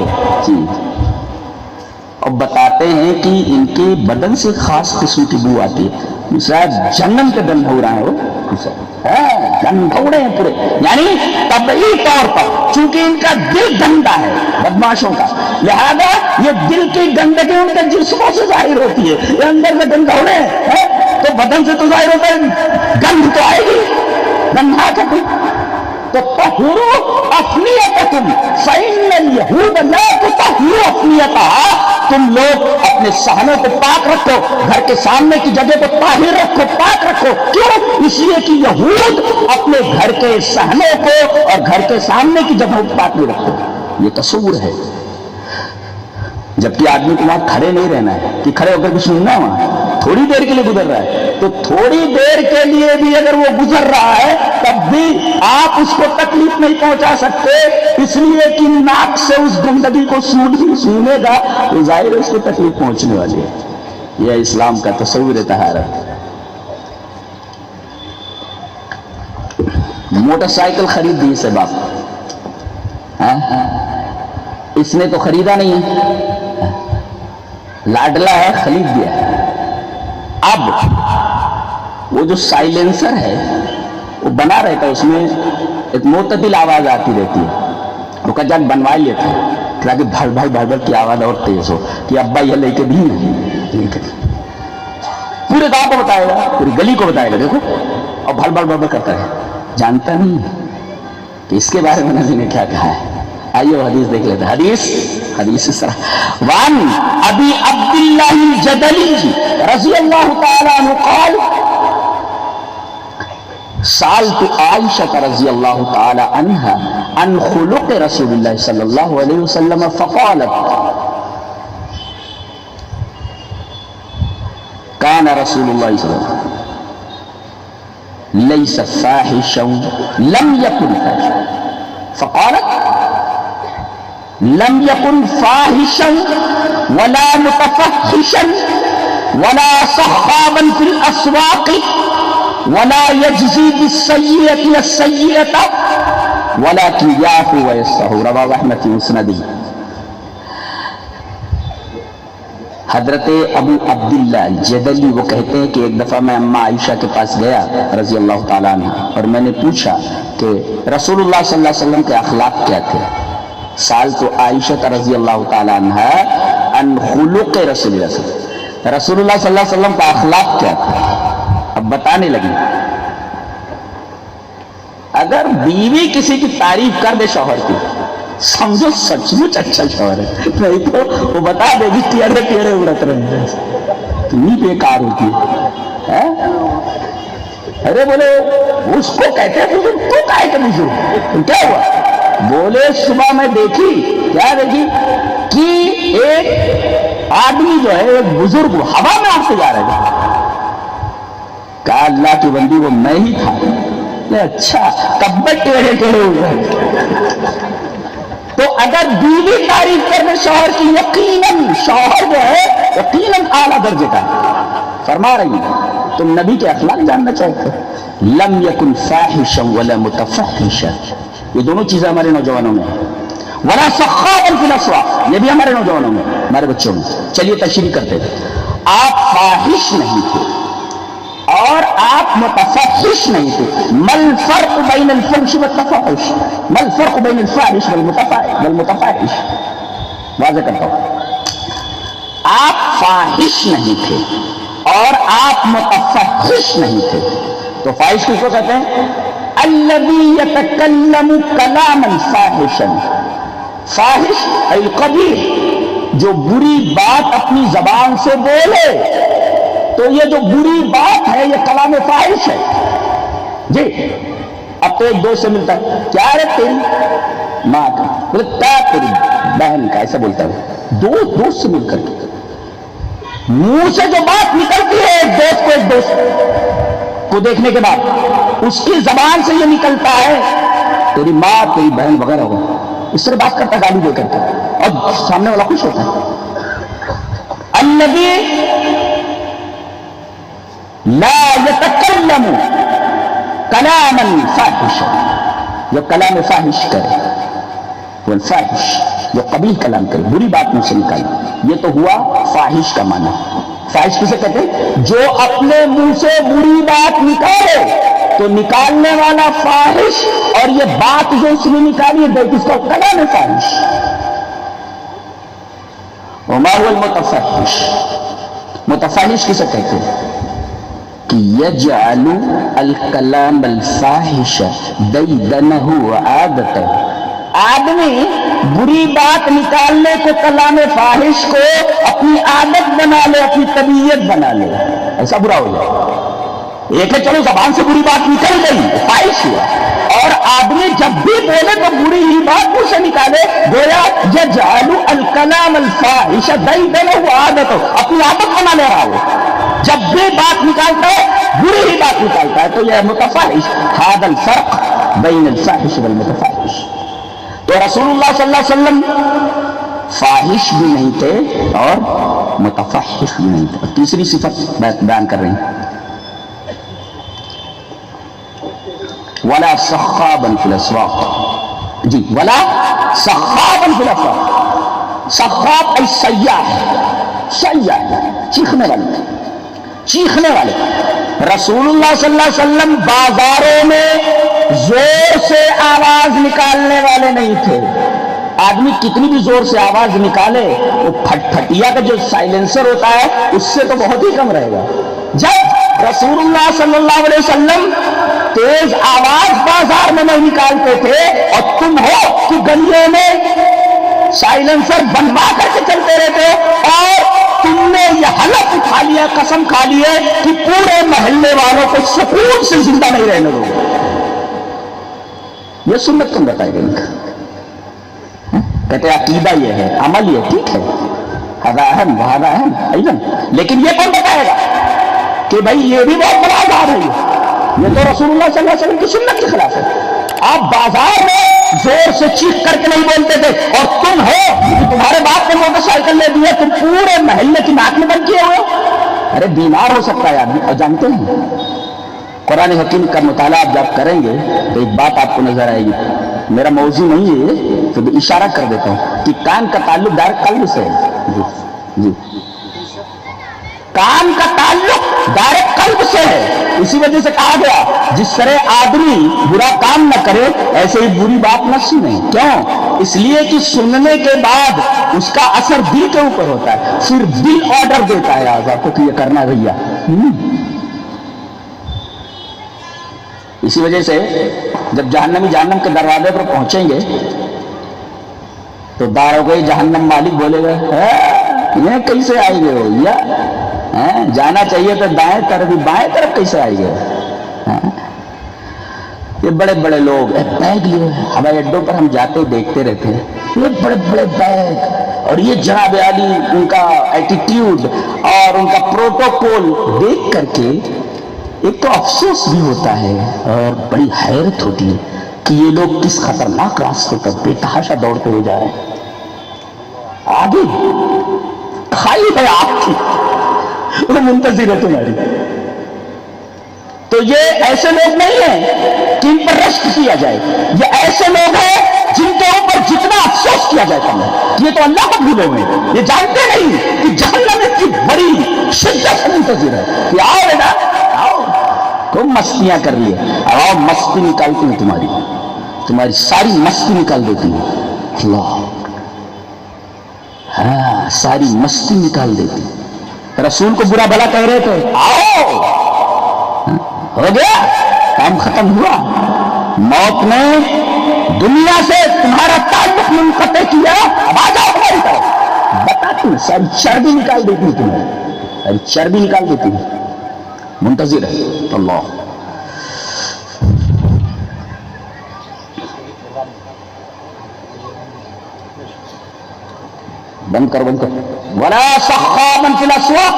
اور بتاتے ہیں کہ ان کے بدن سے خاص قسم کی بو آتی ہے، شاید جنم کے دن ہو رہا ہے، وہ گندھوڑے ہیں پورے، یعنی طبعی طور پر چونکہ ان کا دل گندا ہے بدماشوں کا، لہذا یہ دل کی گندگی ان کے جسموں سے ظاہر ہوتی ہے، یہ اندر سے گندھوڑے ہیں تو بدن سے تو ظاہر ہوتا ہے، گند تو آئے گی، گندھا کا کوئی تو طہروا افنیتکم فإن اليهود لا تطہر افنیتها، تم لوگ اپنے صحنوں کو پاک رکھو، گھر کے سامنے کی جگہ کو طاہر رکھو، پاک رکھو۔ کیوں؟ اس لیے کہ یہود اپنے گھر کے صحنوں کو اور گھر کے سامنے کی جگہوں کو پاک نہیں رکھتے۔ یہ تصور ہے، جبکہ آدمی کو وہاں کھڑے نہیں رہنا ہے کہ کھڑے ہو کر کے سننا ہے، وہاں تھوڑی دیر کے لیے گزر رہا ہے تو تھوڑی دیر کے لیے بھی اگر وہ گزر رہا ہے تب بھی آپ اس کو تکلیف نہیں پہنچا سکتے، اس لیے کہ ناک سے اس گندگی کو سونے گا تو ظاہر ہے اس کو تکلیف پہنچنے والی ہے۔ یہ اسلام کا تصور طہارت۔ موٹر سائیکل خرید دی اسے باپ، اس نے تو خریدا نہیں ہے، لاڈلا ہے، خرید دیا ہے۔ اب وہ جو سائلنسر ہے وہ بنا رہتا ہے، اس میں ایک معتدل آواز آتی رہتی ہے، وہ کہا جان بنوا لیتے تاکہ بھڑ بھڑ کی آواز اور تیز ہو کہ ابا یہ لے کے بھی نہیں پورے گاؤں کو بتائے گا، پوری گلی کو بتائے گا دیکھو، اور بھڑ بھڑ کرتا ہے، جانتا نہیں کہ اس کے بارے میں نبی نے کیا کہا ہے۔ آئیے وہ حدیث دیکھ لیتے ہیں۔ حدیث اس طرح وان ابی عبداللہ الجدلی رضی اللہ تعالی عنہ قال سألت عائشة رضی اللہ تعالی عنہ عن خلق رسول اللہ صلی اللہ علیہ وسلم فقالت كان رسول الله صلى الله عليه وسلم ليس فاحشا لم يكن فاحشا فقالت لم يكن فاحشا ولا متفحشا ولا صخابا في الأسواق ولا يجزي بالسيئة السيئة ولكن يعفو ويصفح رواه أحمد في مسنده۔ حضرت ابو عبداللہ الجدلی وہ کہتے ہیں کہ ایک دفعہ میں اماں عائشہ کے پاس گیا رضی اللہ تعالیٰ عنہ، اور میں نے پوچھا کہ رسول اللہ صلی اللہ علیہ وسلم کے اخلاق کیا تھے۔ سألت عائشہ رضی اللہ تعالیٰ عنہ عن خلق رسول اللہ صلی اللہ علیہ وسلم، رسول اللہ صلی اللہ علیہ وسلم کا اخلاق کیا تھا۔ اب بتانے لگی، اگر بیوی کسی کی تعریف کر دے شوہر کی، سمجھو سچ مچ اچھا شوہر ہے، نہیں تو وہ بتا دے گی ٹیڑے ٹیڑے اڑت رہے ہیں، کتنی بیکار ہوتی ہے۔ ارے بولے اس کو کہتے ہیں تو کہے کہ نہیں، کیا ہوا؟ بولے صبح میں دیکھی، کیا دیکھی کہ ایک آدمی جو ہے ایک بزرگ ہوا میں آپ سے جا رہے تھے، کہا اللہ کی بندی وہ میں ہی تھا۔ اچھا کب ٹیڑے ٹیڑے اڑ رہے؟ تو اگر بیوی تعریف کرنے شوہر کی، یقیناً شوہر جو ہے یقیناً اعلیٰ درجے کا فرما رہی ہے۔ تم نبی کے اخلاق جاننا چاہتے ہو، لم یکن فاحشا ولا متفحشا، یہ دونوں چیزیں ہمارے نوجوانوں میں ہیں، ولا سخابا فی الاسواق، یہ بھی ہمارے نوجوانوں میں، ہمارے بچوں میں۔ چلیے تشریح کرتے تھے، آپ فاحش نہیں تھے اور آپ متفحش نہیں تھے۔ مل فرق بین الفحش والتفحش، مل فرق بین الفاحش والمتفحش، واضح کرتا ہوں، آپ فاحش نہیں تھے اور آپ متفحش نہیں تھے۔ تو فاحش کس کو کہتے ہیں؟ الذی یتکلم کلاما فاحشا، فاحش القبیح، جو بری بات اپنی زبان سے بولے، تو یہ جو بری بات ہے یہ کلام فاحش ہے۔ جی اب تو ایک دوست سے ملتا ہے، کیا رے تیری ماں کا، بولے کیا تیری بہن کا، ایسا بولتا ہے۔ دوست سے مل کر کے منہ سے جو بات نکلتی ہے ایک دوست کو دیکھنے کے بعد، اس کی زبان سے یہ نکلتا ہے تیری ماں تیری بہن وغیرہ ہو، اس طرح بات کرتا گالی دے کر کے، اور سامنے والا خوش ہوتا ہے۔ النبی لا یتکلم کلاما فاحشا، جو کلام فاحش کرے، وہ فاحش جو قبیح کلام کرے، بری بات میں سے نکالے، یہ تو ہوا فاحش کا معنی۔ فاحش کسے کہتے ہیں؟ جو اپنے منہ سے بری بات نکالے، تو نکالنے والا فاحش، اور یہ بات جو اس نے نکالی ہے اس کا کلام فاحش۔ وما هو المتفحش؟ متفحش کسے کہتے ہیں؟ کہ یجعل الکلام الفاحش دیدنہ وعادتہ، آدمی بری بات نکالنے کو، کلام فاحش کو اپنی عادت بنا لے، اپنی طبیعت بنا لے، ایسا برا ہو جائے۔ ایک ہے چلو زبان سے بری بات نکل گئی، فاحش ہوا، اور آدمی جب بھی بولے تو بری ہی بات منہ سے نکالے، گویا یجعل الکلام الفاحش دیدنہ وعادتہ، اپنی عادت بنا لے رہا ہو، جب بھی بات نکالتا ہے بری ہی بات نکالتا ہے، تو یہ متفحش۔ ھذا الفرق بین الفاحش والمتفحش۔ تو رسول اللہ صلی اللہ علیہ وسلم فاحش بھی نہیں تھے اور متفحش بھی نہیں تھے۔ تیسری صفت بیان کر رہے ہیں، ولا سخابا فی الاسواق، جی ولا سخابا فی الاسواق، سخاب ای سیاح، سیاح چیخنے والے، چیخنے والے۔ رسول اللہ صلی اللہ علیہ وسلم بازاروں میں نکالنے والے نہیں تھے. آدمی کتنی بھی زور سے آواز نکالے وہ پھٹیا کا جو سائلنسر ہوتا ہے اس سے تو بہت ہی کم رہے گا. جب رسول اللہ صلی اللہ علیہ وسلم تیز آواز بازار میں نہیں نکالتے تھے اور تم ہو کہ گلیوں میں سائلنسر بنوا کر کے چلتے رہتے اور تم نے یہ حلف اٹھا لیا, قسم کھا لی ہے کہ پورے محلے والوں کو سکون سے زندہ نہیں رہنے دو گے. یہ سنت تم بتائے گا ان کا. کہتے عقیدہ یہ ہے, عمل یہ, ٹھیک ہے, ہذا اہم وہذا اہم ایضا, لیکن یہ کون بتائے گا کہ بھائی یہ بھی بہت بڑا عذاب ہے, یہ تو رسول اللہ صلی اللہ علیہ وسلم کی سنت کے خلاف ہے. آپ بازار میں زور سے چیخ کر کے نہیں بولتے تھے اور تم ہو کہ تمہارے باپ نے موٹر سائیکل لے دی ہے, تم پورے محلے کی ناک میں بند کیے ہوئے ہو. ارے بیمار ہو سکتا ہے آدمی, اور جانتے ہیں قرآن حکیم کا مطالعہ آپ جب کریں گے تو ایک بات آپ کو نظر آئے گی. میرا موضوع نہیں ہے تو اشارہ کر دیتا ہوں کہ کان کا تعلق ڈائریکٹ قلب سے ہے. جی کان کا تعلق ڈائریکٹ قلب سے ہے. اسی وجہ سے کہا گیا جس طرح آدمی برا کام نہ کرے ایسے ہی بری بات نہ سنے. کیوں؟ اس لیے کہ سننے کے بعد اس کا اثر دل کے اوپر ہوتا ہے, پھر دل آرڈر دیتا ہے آزاد کو کہ یہ کرنا ہے بھیا. اسی وجہ سے جب جہنم کے دروازے پر پہنچیں گے تو داروغے جہنم مالک بولے گا یہ کیسے آئے گئے ہو, یا جانا چاہیے تو دائیں طرف, بائیں طرف کیسے آئے گئے. یہ بڑے بڑے لوگ بیگ لیے ہوائی اڈوں پر ہم جاتے دیکھتے رہتے ہیں, یہ بڑے بڑے بیگ, اور یہ جناب عالی ان کا ایٹیٹیوڈ اور ان کا پروٹوکول دیکھ کر کے ایک تو افسوس بھی ہوتا ہے اور بڑی حیرت ہوتی ہے کہ یہ لوگ کس خطرناک راستے پر بے تحاشا دوڑتے ہوئے جا رہے ہیں. آگے کھائی ہے آپ کی, وہ منتظر ہے تمہاری. تو یہ ایسے لوگ نہیں ہیں کہ ان پر رشک کیا جائے, یہ ایسے لوگ ہیں جن کے اوپر جتنا افسوس کیا جائے کم ہے. یہ تو اللہ کو بھولے ہوئے, یہ جانتے نہیں کہ جہنم کی بڑی شدت سے منتظر ہے کہ آؤ بیٹا آؤ, خوب مستیاں کر لیے, آؤ مستی نکالتی ہیں تمہاری ساری مستی نکال دیتی ہے. اللہ, ہاں ساری مستی نکال دیتی. رسول کو برا بھلا کہہ رہے تھے, آؤ ہو گیا کام ختم ہوا. موت نے دنیا سے تمہارا تعلق منقطع کیا, اب آ جاؤ ہماری طرف. بتاتی ساری چربی نکال دیتی تمہیں, ساری چربی نکال دیتی, منتظر ہے. اللہ بند کر ولا سخابا فی الاسواق.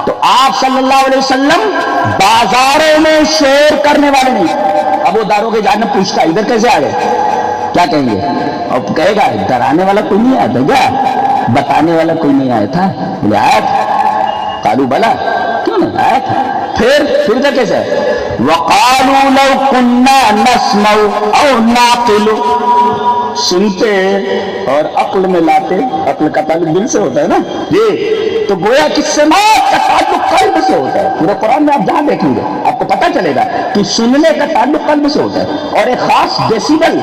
تو آپ صلی اللہ علیہ وسلم بازاروں میں شور کرنے والے نہیں. اب وہ داروغے جہنم پوچھتا ادھر کیسے آ گئے, کیا کہیں گے؟ اب کہے گا ڈرانے والا کوئی نہیں آیا تھا کیا, بتانے والا کوئی نہیں آیا تھا؟ بولے آیا تھا. قالوا بلا, کیوں نہیں آیا تھا. پھر کیا کیسے ہے؟ وقالوا لو كنا نسمع او نعقل, سنتے اور عقل میں لاتے. عقل کا تعلق دل سے ہوتا ہے نا جی, تو گویا کہ سماعت کا تعلق قلب سے ہوتا ہے. پورے قرآن میں آپ جہاں دیکھیں گے آپ کو پتہ چلے گا کہ سننے کا تعلق قلب سے ہوتا ہے, اور ایک خاص ڈیسیبل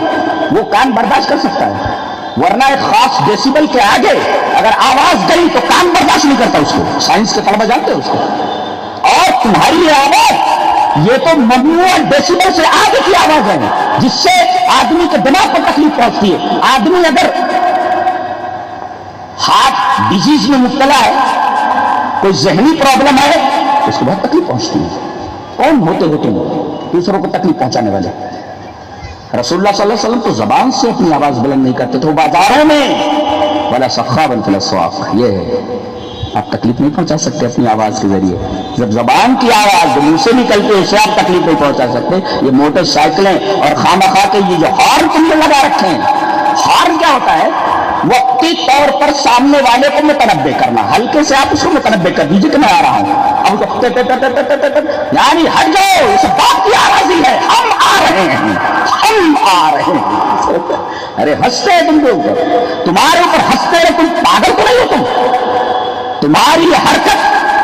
وہ کان برداشت کر سکتا ہے, ورنہ ایک خاص ڈیسیبل کے آگے اگر آواز گئی تو کان برداشت نہیں کرتا اس کو. سائنس کے طلبہ جانتے ہیں اس کو. اور تمہاری آواز یہ تو ممنوع ڈیسیبل سے آگے کی آواز ہے جس سے آدمی کے دماغ کو تکلیف پہنچتی ہے. آدمی اگر ہارٹ ڈیزیز میں مبتلا ہے, کوئی ذہنی پرابلم ہے, اس کو بہت تکلیف پہنچتی ہے. کون ہوتے دوسروں کو تکلیف پہنچانے والے؟ رسول اللہ صلی اللہ علیہ وسلم تو زبان سے اپنی آواز بلند نہیں کرتے تھے, وہ بازاروں میں ولا سخابا فی الاسواق. یہ ہے آپ تکلیف نہیں پہنچا سکتے اپنی آواز کے ذریعے. جب زبان کی آواز جو منہ سے نکلتی ہے اسے آپ تکلیف نہیں پہنچا سکتے. یہ موٹر سائیکلیں اور خواہ کے یہ جو ہارن تم نے لگا رکھے ہیں, ہارن کیا ہوتا ہے؟ وقتی طور پر سامنے والے کو متنبع کرنا. ہلکے سے آپ اس کو متنبع کر دیجیے کہ میں آ رہا ہوں, اب یعنی ہٹ جاؤ, اس بات کی آواز ہی ہے, ہم آ رہے ہیں, ہم آ رہے ہیں. ارے ہنستے ہیں تم کے اوپر, تمہارے اوپر ہنستے ہیں, تم پاگل تو نہیں ہو, تمہاری حرکت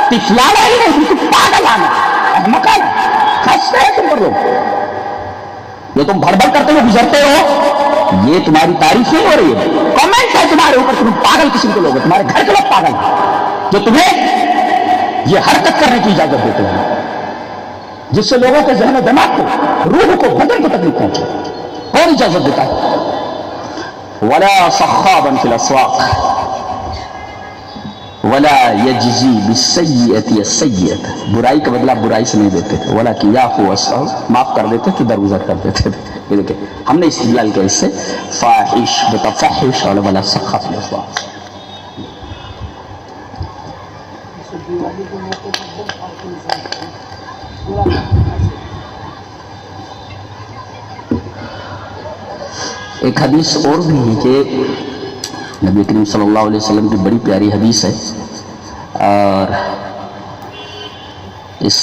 تفلانا ہی نہیں, بالکل پاگل آنا, احمقانہ, ہنستے ہیں تم پر لوگ. جو تم بھڑ بھڑ کرتے ہوئے گزرتے ہو یہ تمہاری تعریف نہیں ہو رہی ہے، کمنٹ ہے تمہارے اوپر، تم پاگل قسم کے لوگ ہو، تمہارے گھر کے لوگ پاگل ہیں جو تمہیں یہ حرکت کرنے کی اجازت دیتے ہیں جس سے لوگوں کے ذہن و دماغ کو، روح کو، بدن کو تکلیف پہنچے، کون اجازت دیتا ہے؟ ولا صخابا فی الاسواق ولا یجزی بالسیئۃ السیئۃ، برائی کا بدلہ برائی سے نہیں دیتے تھے، ولکن یعفو واصفح، معاف کر دیتے تھے، درگزر کر دیتے تھے. یہ دیکھیں ہم نے استدلال کیا اس سے، فاحش بتفحش ولا صخب فی الاسواق. ایک حدیث اور بھی ہے کہ نبی کریم صلی اللہ علیہ وسلم کی بڑی پیاری حدیث ہے، اور اس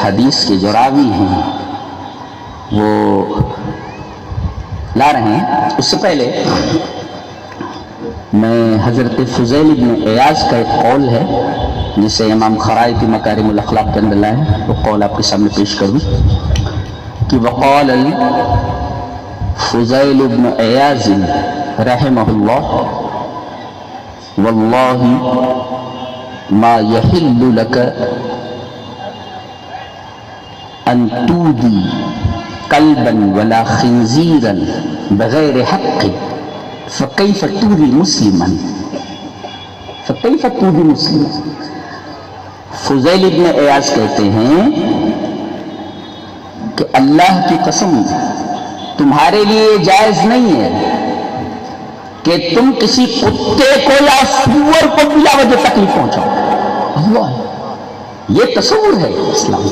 حدیث کے جو راوی ہیں وہ لا رہے ہیں. اس سے پہلے میں حضرت فضیل بن عیاض کا ایک قول ہے جسے امام خرائطی مکارم الاخلاق کے اندر لائے ہیں، وہ قول آپ کے سامنے پیش کروں کہ وقال فضیل بن عیاض رحمہ اللہ واللہ ما یحل لک ان تودی کلبا ولا خنزیرا بغیر حق فکیف تودی مسلما فکیف تودی مسلما. فضیل ابن عیاض کہتے ہیں کہ اللہ کی قسم تمہارے لیے جائز نہیں ہے کہ تم کسی کتے کو یا سور کو بلا وجہ تکلیف پہنچاؤ. اللہ یہ تصور ہے اسلام.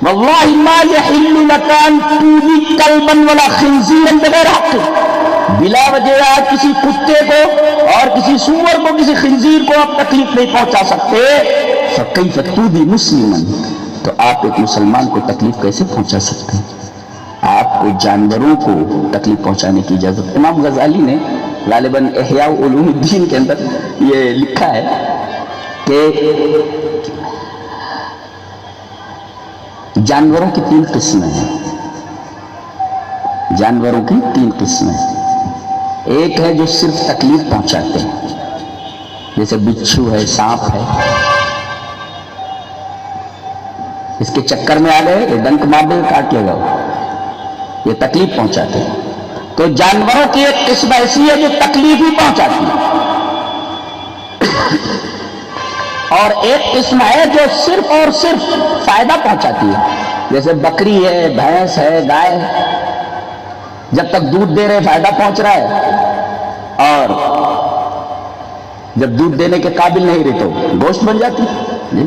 واللہ ما یحل لک ان تؤذی کلبا ولا خنزیرا بغیر حق، بلا وجہ کسی کتے کو اور کسی سور کو، کسی خنزیر کو آپ تکلیف نہیں پہنچا سکتے. فکیف تؤذی مسلما، تو آپ ایک مسلمان کو تکلیف کیسے پہنچا سکتے ہیں؟ آپ کو جانوروں کو تکلیف پہنچانے کی اجازت. امام غزالی نے غالباً احیاء علوم الدین کے اندر یہ لکھا ہے کہ جانوروں کی 3 قسمیں ہیں. جانوروں کی 3 قسمیں. ایک ہے جو صرف تکلیف پہنچاتے ہیں، جیسے بچھو ہے، سانپ ہے، اس کے چکر میں آ گئے، یہ ڈنک مار دے کاٹ لے گا، یہ تکلیف پہنچاتے ہیں. تو جانوروں کی ایک قسم ایسی ہے جو تکلیف ہی پہنچاتی ہے، اور ایک قسم ہے جو صرف اور صرف فائدہ پہنچاتی ہے، جیسے بکری ہے، بھینس ہے، گائے ہے. جب تک دودھ دے رہے فائدہ پہنچ رہا ہے، اور جب دودھ دینے کے قابل نہیں رہے تو گوشت بن جاتی ہے،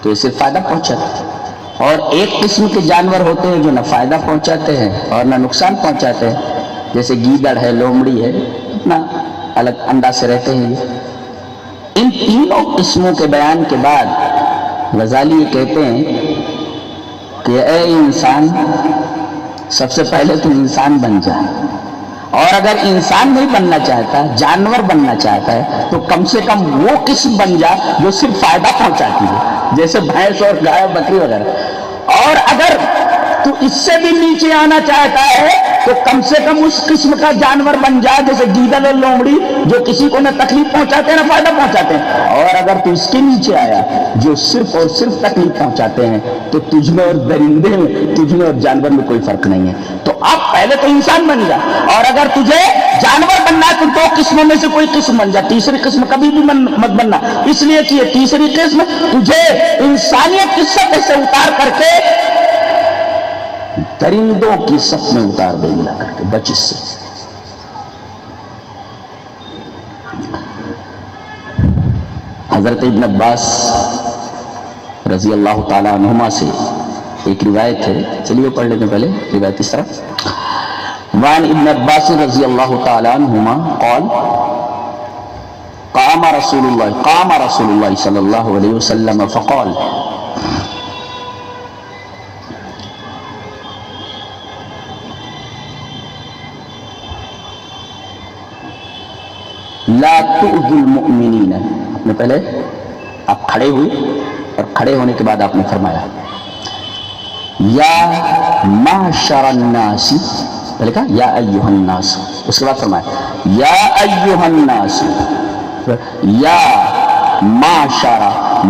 تو یہ صرف فائدہ پہنچاتی ہے. اور ایک قسم کے جانور ہوتے ہیں جو نہ فائدہ پہنچاتے ہیں اور نہ نقصان پہنچاتے ہیں، جیسے گیدڑ ہے، لومڑی ہے، اپنا الگ انداز سے رہتے ہیں. ان تینوں قسموں کے بیان کے بعد غزالی یہ کہتے ہیں کہ اے انسان، سب سے پہلے تو انسان بن جا، اور اگر انسان نہیں بننا چاہتا، جانور بننا چاہتا ہے، تو کم سے کم وہ قسم بن جا جو صرف فائدہ پہنچاتی ہے، جیسے بھینس اور گائے، بکری وغیرہ. اور اگر تو اس سے بھی نیچے آنا چاہتا ہے تو کم سے کم اس قسم کا جانور بن جا جیسے گیدڑ اور لومڑی، جو کسی کو نہ تکلیف پہنچاتے ہیں نہ فائدہ پہنچاتے ہیں. اور اگر تو اس کے نیچے آیا جو صرف اور صرف تکلیف پہنچاتے ہیں، تو تجھ میں اور درندے میں، تجھ میں اور جانور میں کوئی فرق نہیں ہے. تو اب پہلے تو انسان بن جا، اور اگر تجھے جانور بننا ہے تو 2 قسموں میں سے کوئی قسم بن جا. تیسری قسم کبھی بھی مت بننا، اس لیے کہ یہ تیسری قسم تجھے انسانیت کی سطح سے اتار کر کے درندوں کی سطح میں اتار دے گی، لا کر کے بچ اس سے. حضرت ابن عباس رضی اللہ تعالیٰ عنہما سے ایک روایت ہے، چلیے پڑھ لیتے پہلے روایت اس طرح. وعن ابن عباس رضی اللہ تعالیٰ عنہما قال قام رسول اللہ صلی اللہ علیہ وسلم فقال لا تؤذوا المؤمنین. آپ نے پہلے آپ کھڑے ہوئے اور کھڑے ہونے کے بعد آپ نے فرمایا یا معشر الناس، لکھا یا ایھا الناس، اس کے بعد فرمایا یا ایھا الناس، یا معشر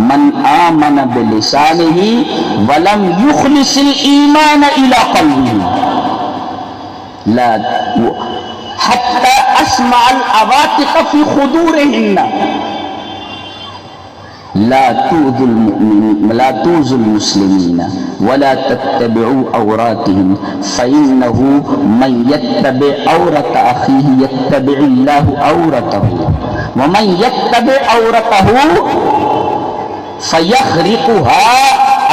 من آمن بلسانہ ولم یخلص الایمان الی قلبہ لا حتی اسمع العواتق فی خدورہن لا تؤذوا المسلمین ولا تتبعوا عوراتهم فإنه من يتبع عورة أخيه يتبع الله عورته ومن يتبع عورته فيخرقها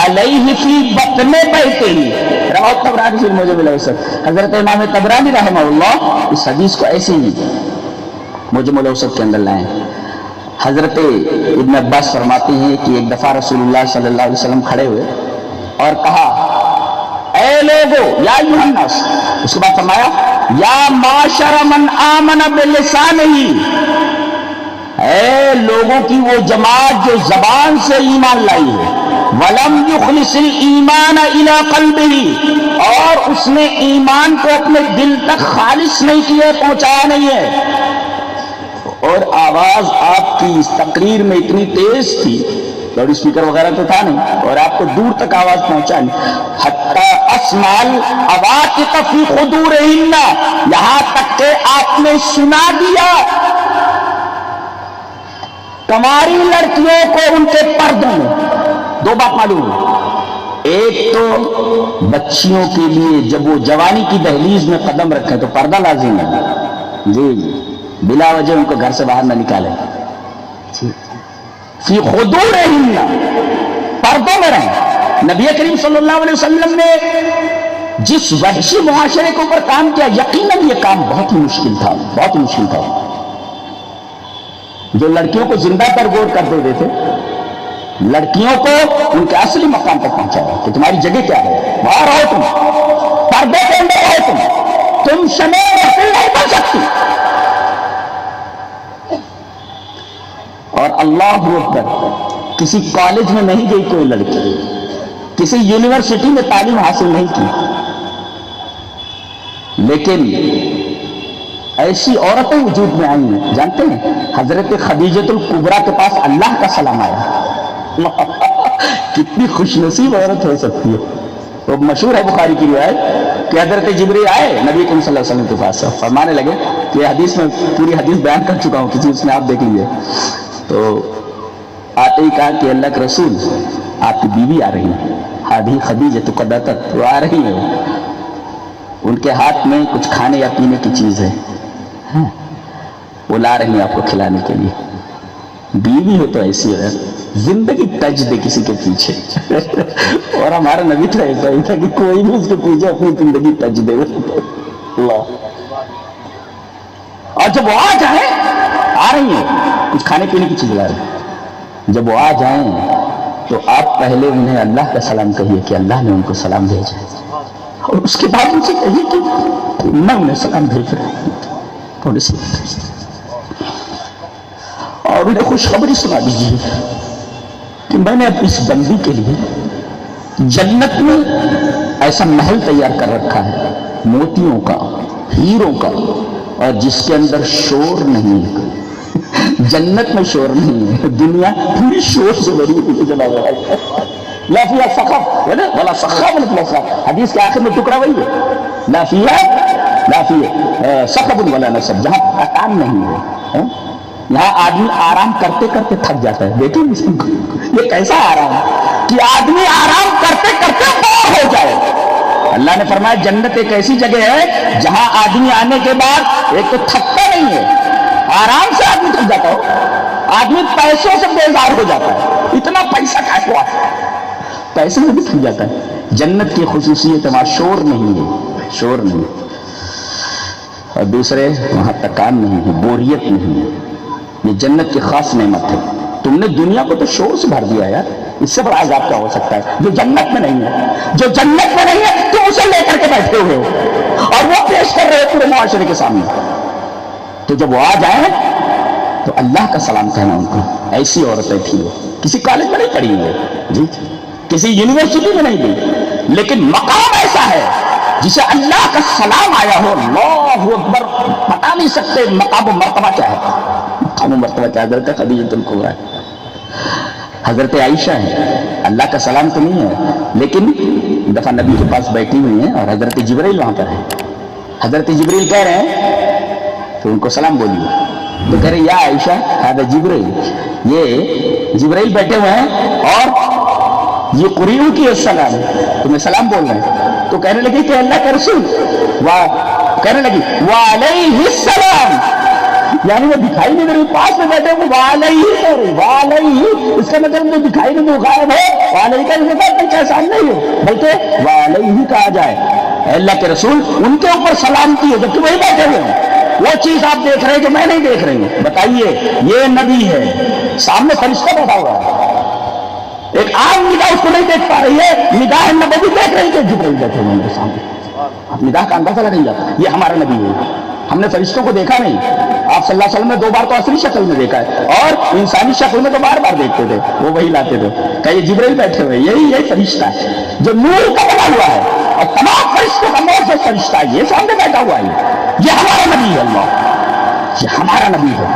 علیہ فی بطن بیتہ، رواه الطبرانی فی المعجم الاوسط۔ حضرت امام طبرانی رحمہ اللہ اس حدیث کو ایسے ہی معجم الاوسط کے اندر لائے۔ حضرت ابن عباس فرماتے ہیں کہ ایک دفعہ رسول اللہ صلی اللہ علیہ وسلم کھڑے ہوئے اور کہا اے لوگو یا ایھا الناس، اس کے بعد فرمایا یا معاشر من آمن بلسانہ، اے لوگوں کی وہ جماعت جو زبان سے ایمان لائی ہے، وَلَمْ يُخْلِصِ الْإِيمَانَ إِلَىٰ قَلْبِهِ، اور اس نے ایمان کو اپنے دل تک خالص نہیں کیا، پہنچایا نہیں ہے، اور آواز آپ کی اس تقریر میں اتنی تیز تھی، لاؤڈ اسپیکر وغیرہ تو تھا نہیں، اور آپ کو دور تک آواز پہنچا نہیں، حَتَّى أَسْمَعَ الْعَوَاتِقَ فِي خُدُورِهِنَّ، یہاں تک کہ آپ نے سنا دیا کنواری لڑکیوں کو ان کے پردوں میں۔ دو بات معلوم ہے، ایک تو بچیوں کے لیے جب وہ جوانی کی دہلیز میں قدم رکھیں تو پردہ لازم ہے، جی بلا وجہ ان کو گھر سے باہر نہ نکالیں، فی خدورہن، پردوں میں رہیں۔ نبی کریم صلی اللہ علیہ وسلم نے جس وحشی معاشرے کے اوپر کام کیا، یقیناً یہ کام بہت ہی مشکل تھا، بہت ہی مشکل تھا۔ جو لڑکیوں کو زندہ پر غور کر دیتے تھے، لڑکیوں کو ان کے اصلی مقام تک پہنچایا کہ تمہاری جگہ کیا ہے، وہاں رہو، تم پردے کے اندر رہو، تم شمع محفل نہیں بن سکتی۔ اور اللہ اکبر، کسی کالج میں نہیں گئی کوئی لڑکی، کسی یونیورسٹی میں تعلیم حاصل نہیں کی، لیکن ایسی عورتیں وجود میں آئی ہیں، جانتے ہیں حضرت خدیجۃ الکبریٰ کے پاس اللہ کا سلام آیا، کتنی خوش نصیب عورت ہو سکتی ہے۔ وہ مشہور ہے بخاری کی روایت کہ حضرت جبریل آئے نبی کریم صلی اللہ علیہ وسلم کے پاس، فرمانے لگے کہ حدیث میں پوری حدیث بیان کر چکا ہوں، کسی اس میں آپ دیکھ لیجیے، تو آتے ہی کہا کہ اللہ کے رسول آپ کی بیوی آ رہی ہے، ہادی خدیجۃ قد اتت، وہ آ رہی ہے، ان کے ہاتھ میں کچھ کھانے یا پینے کی چیز ہے، وہ لا رہی ہیں آپ کو کھلانے کے لیے۔ بیوی ہو تو ایسی ہے، زندگی تج دے کسی کے پیچھے، اور ہمارا نبی تو ایسا ہی تھا کہ کوئی بھی اس کے پیچھے اپنی زندگی تج دے۔ اللہ، اور جب وہ آ جائیں، آ رہی ہیں کچھ کھانے پینے کی چیز لا رہی ہیں، جب وہ آ جائیں تو آپ پہلے انہیں اللہ کا سلام کہیے کہ اللہ نے ان کو سلام بھیجا، اور اس کے بعد ان سے کہیے کہ میں انہیں سلام بھیج رہا ہوں، تھوڑی سی، اور انہیں خوشخبری سنا دیجیے کہ میں نے اب اس بندی کے لیے جنت میں ایسا محل تیار کر رکھا ہے، موتیوں کا، ہیروں کا، اور جس کے اندر شور نہیں ہے۔ جنت میں شور نہیں ہے، دنیا پوری شور سے بھری ہوئی ہے جناب، لا فیہا سخف ولا سخاب ولا نصب، حدیث کے آخر میں ٹکڑا وہی ہے، لا فیہا سخب ولا نصب، جہاں تھکان نہیں ہے۔ یہاں آدمی آرام کرتے کرتے تھک جاتا ہے، دیکھیں یہ کیسا آرام ہے کہ آدمی آرام کرتے کرتے بور ہو جائے۔ اللہ نے فرمایا جنت ایک ایسی جگہ ہے جہاں آدمی آنے کے بعد ایک تو تھکتا نہیں ہے، آرام سے آدمی تھک جاتا ہو، آدمی پیسوں سے بیزار ہو جاتا ہے، اتنا پیسہ کھا ہوا ہے، پیسے میں بھی تھک جاتا ہے۔ جنت کی خصوصیت وہاں شور نہیں ہے، شور نہیں، اور دوسرے وہاں تکان نہیں ہے، بوریت نہیں ہے، یہ جنت کی خاص نعمت ہے۔ تم نے دنیا کو تو شور سے بھر دیا یار، اس سے بڑا عذاب کیا ہو سکتا ہے جو جنت میں نہیں ہے؟ جو جنت میں نہیں ہے تم اسے لے کر کے بیٹھے ہوئے ہو اور وہ پیش کر رہے پورے معاشرے کے سامنے، تو جب وہ آ جائیں تو اللہ کا سلام کہنا ان کو۔ ایسی عورتیں تھیں وہ، کسی کالج میں نہیں پڑھی ہوئی، جی کسی یونیورسٹی میں نہیں دی، لیکن مقام ایسا ہے جسے اللہ کا سلام آیا ہو، اللہ اکبر، بتا نہیں سکتے مقام و مرتبہ کیا ہے. مقام و مرتبہ کیا؟ حضرت خدیجہ الکبریٰ، حضرت عائشہ ہے. اللہ کا سلام تو نہیں ہے، لیکن دفعہ نبی کے پاس بیٹھی ہوئی ہیں اور حضرت جبرائیل وہاں پر ہے. حضرت جبرائیل کہہ رہے ہیں تو ان کو سلام بولیے، تو کہہ رہے یا عائشہ ہذا جبرائیل، یہ جبرائیل بیٹھے ہوئے ہیں اور یہ قریء کی السلام، تمہیں سلام بول رہے ہیں. تو کہنے لگی کہ اللہ کا رسول، کہنے لگی وعلیہ السلام، یعنی وہ دکھائی نہیں دے رہی، پاس میں بیٹھے وہ وعلیہ، اس کا مطلب جو دکھائی نہیں دے غائب ہے، وعلیہ کا مطلب احسان نہیں ہے، بلکہ وعلیہ کہا جائے. اللہ کے رسول ان کے اوپر سلامتی ہے جبکہ وہی بیٹھے ہوئے ہیں. وہ چیز آپ دیکھ رہے ہیں جو میں نہیں دیکھ رہی ہوں. بتائیے، یہ نبی ہے، سامنے فرشتہ بیٹھا ہوا ہے، ایک عام نگاہ اس کو نہیں دیکھ پا رہی ہے، نگاہ نبوی دیکھ رہی ہے کہ جبرائیل بیٹھے ہوئے ہیں سامنے. آپ نگاہ کا اندازہ لگائیں گے، یہ ہمارا نبی ہے. ہم نے فرشتوں کو دیکھا نہیں، آپ صلی اللہ علیہ وسلم نے 2 بار تو اصلی شکل میں دیکھا ہے، اور انسانی شکل میں تو بار بار دیکھتے تھے، وہ وہی لاتے تھے کہ یہ جبرائیل بیٹھے ہوئے، یہی فرشتہ ہے جو نور کا بنا ہوا ہے اور تمام فرشتوں کا نور سے فرشتہ ہے، یہ سامنے بیٹھا ہوا ہے. یہ ہمارا نبی ہے، اللہ یہ ہمارا نبی ہے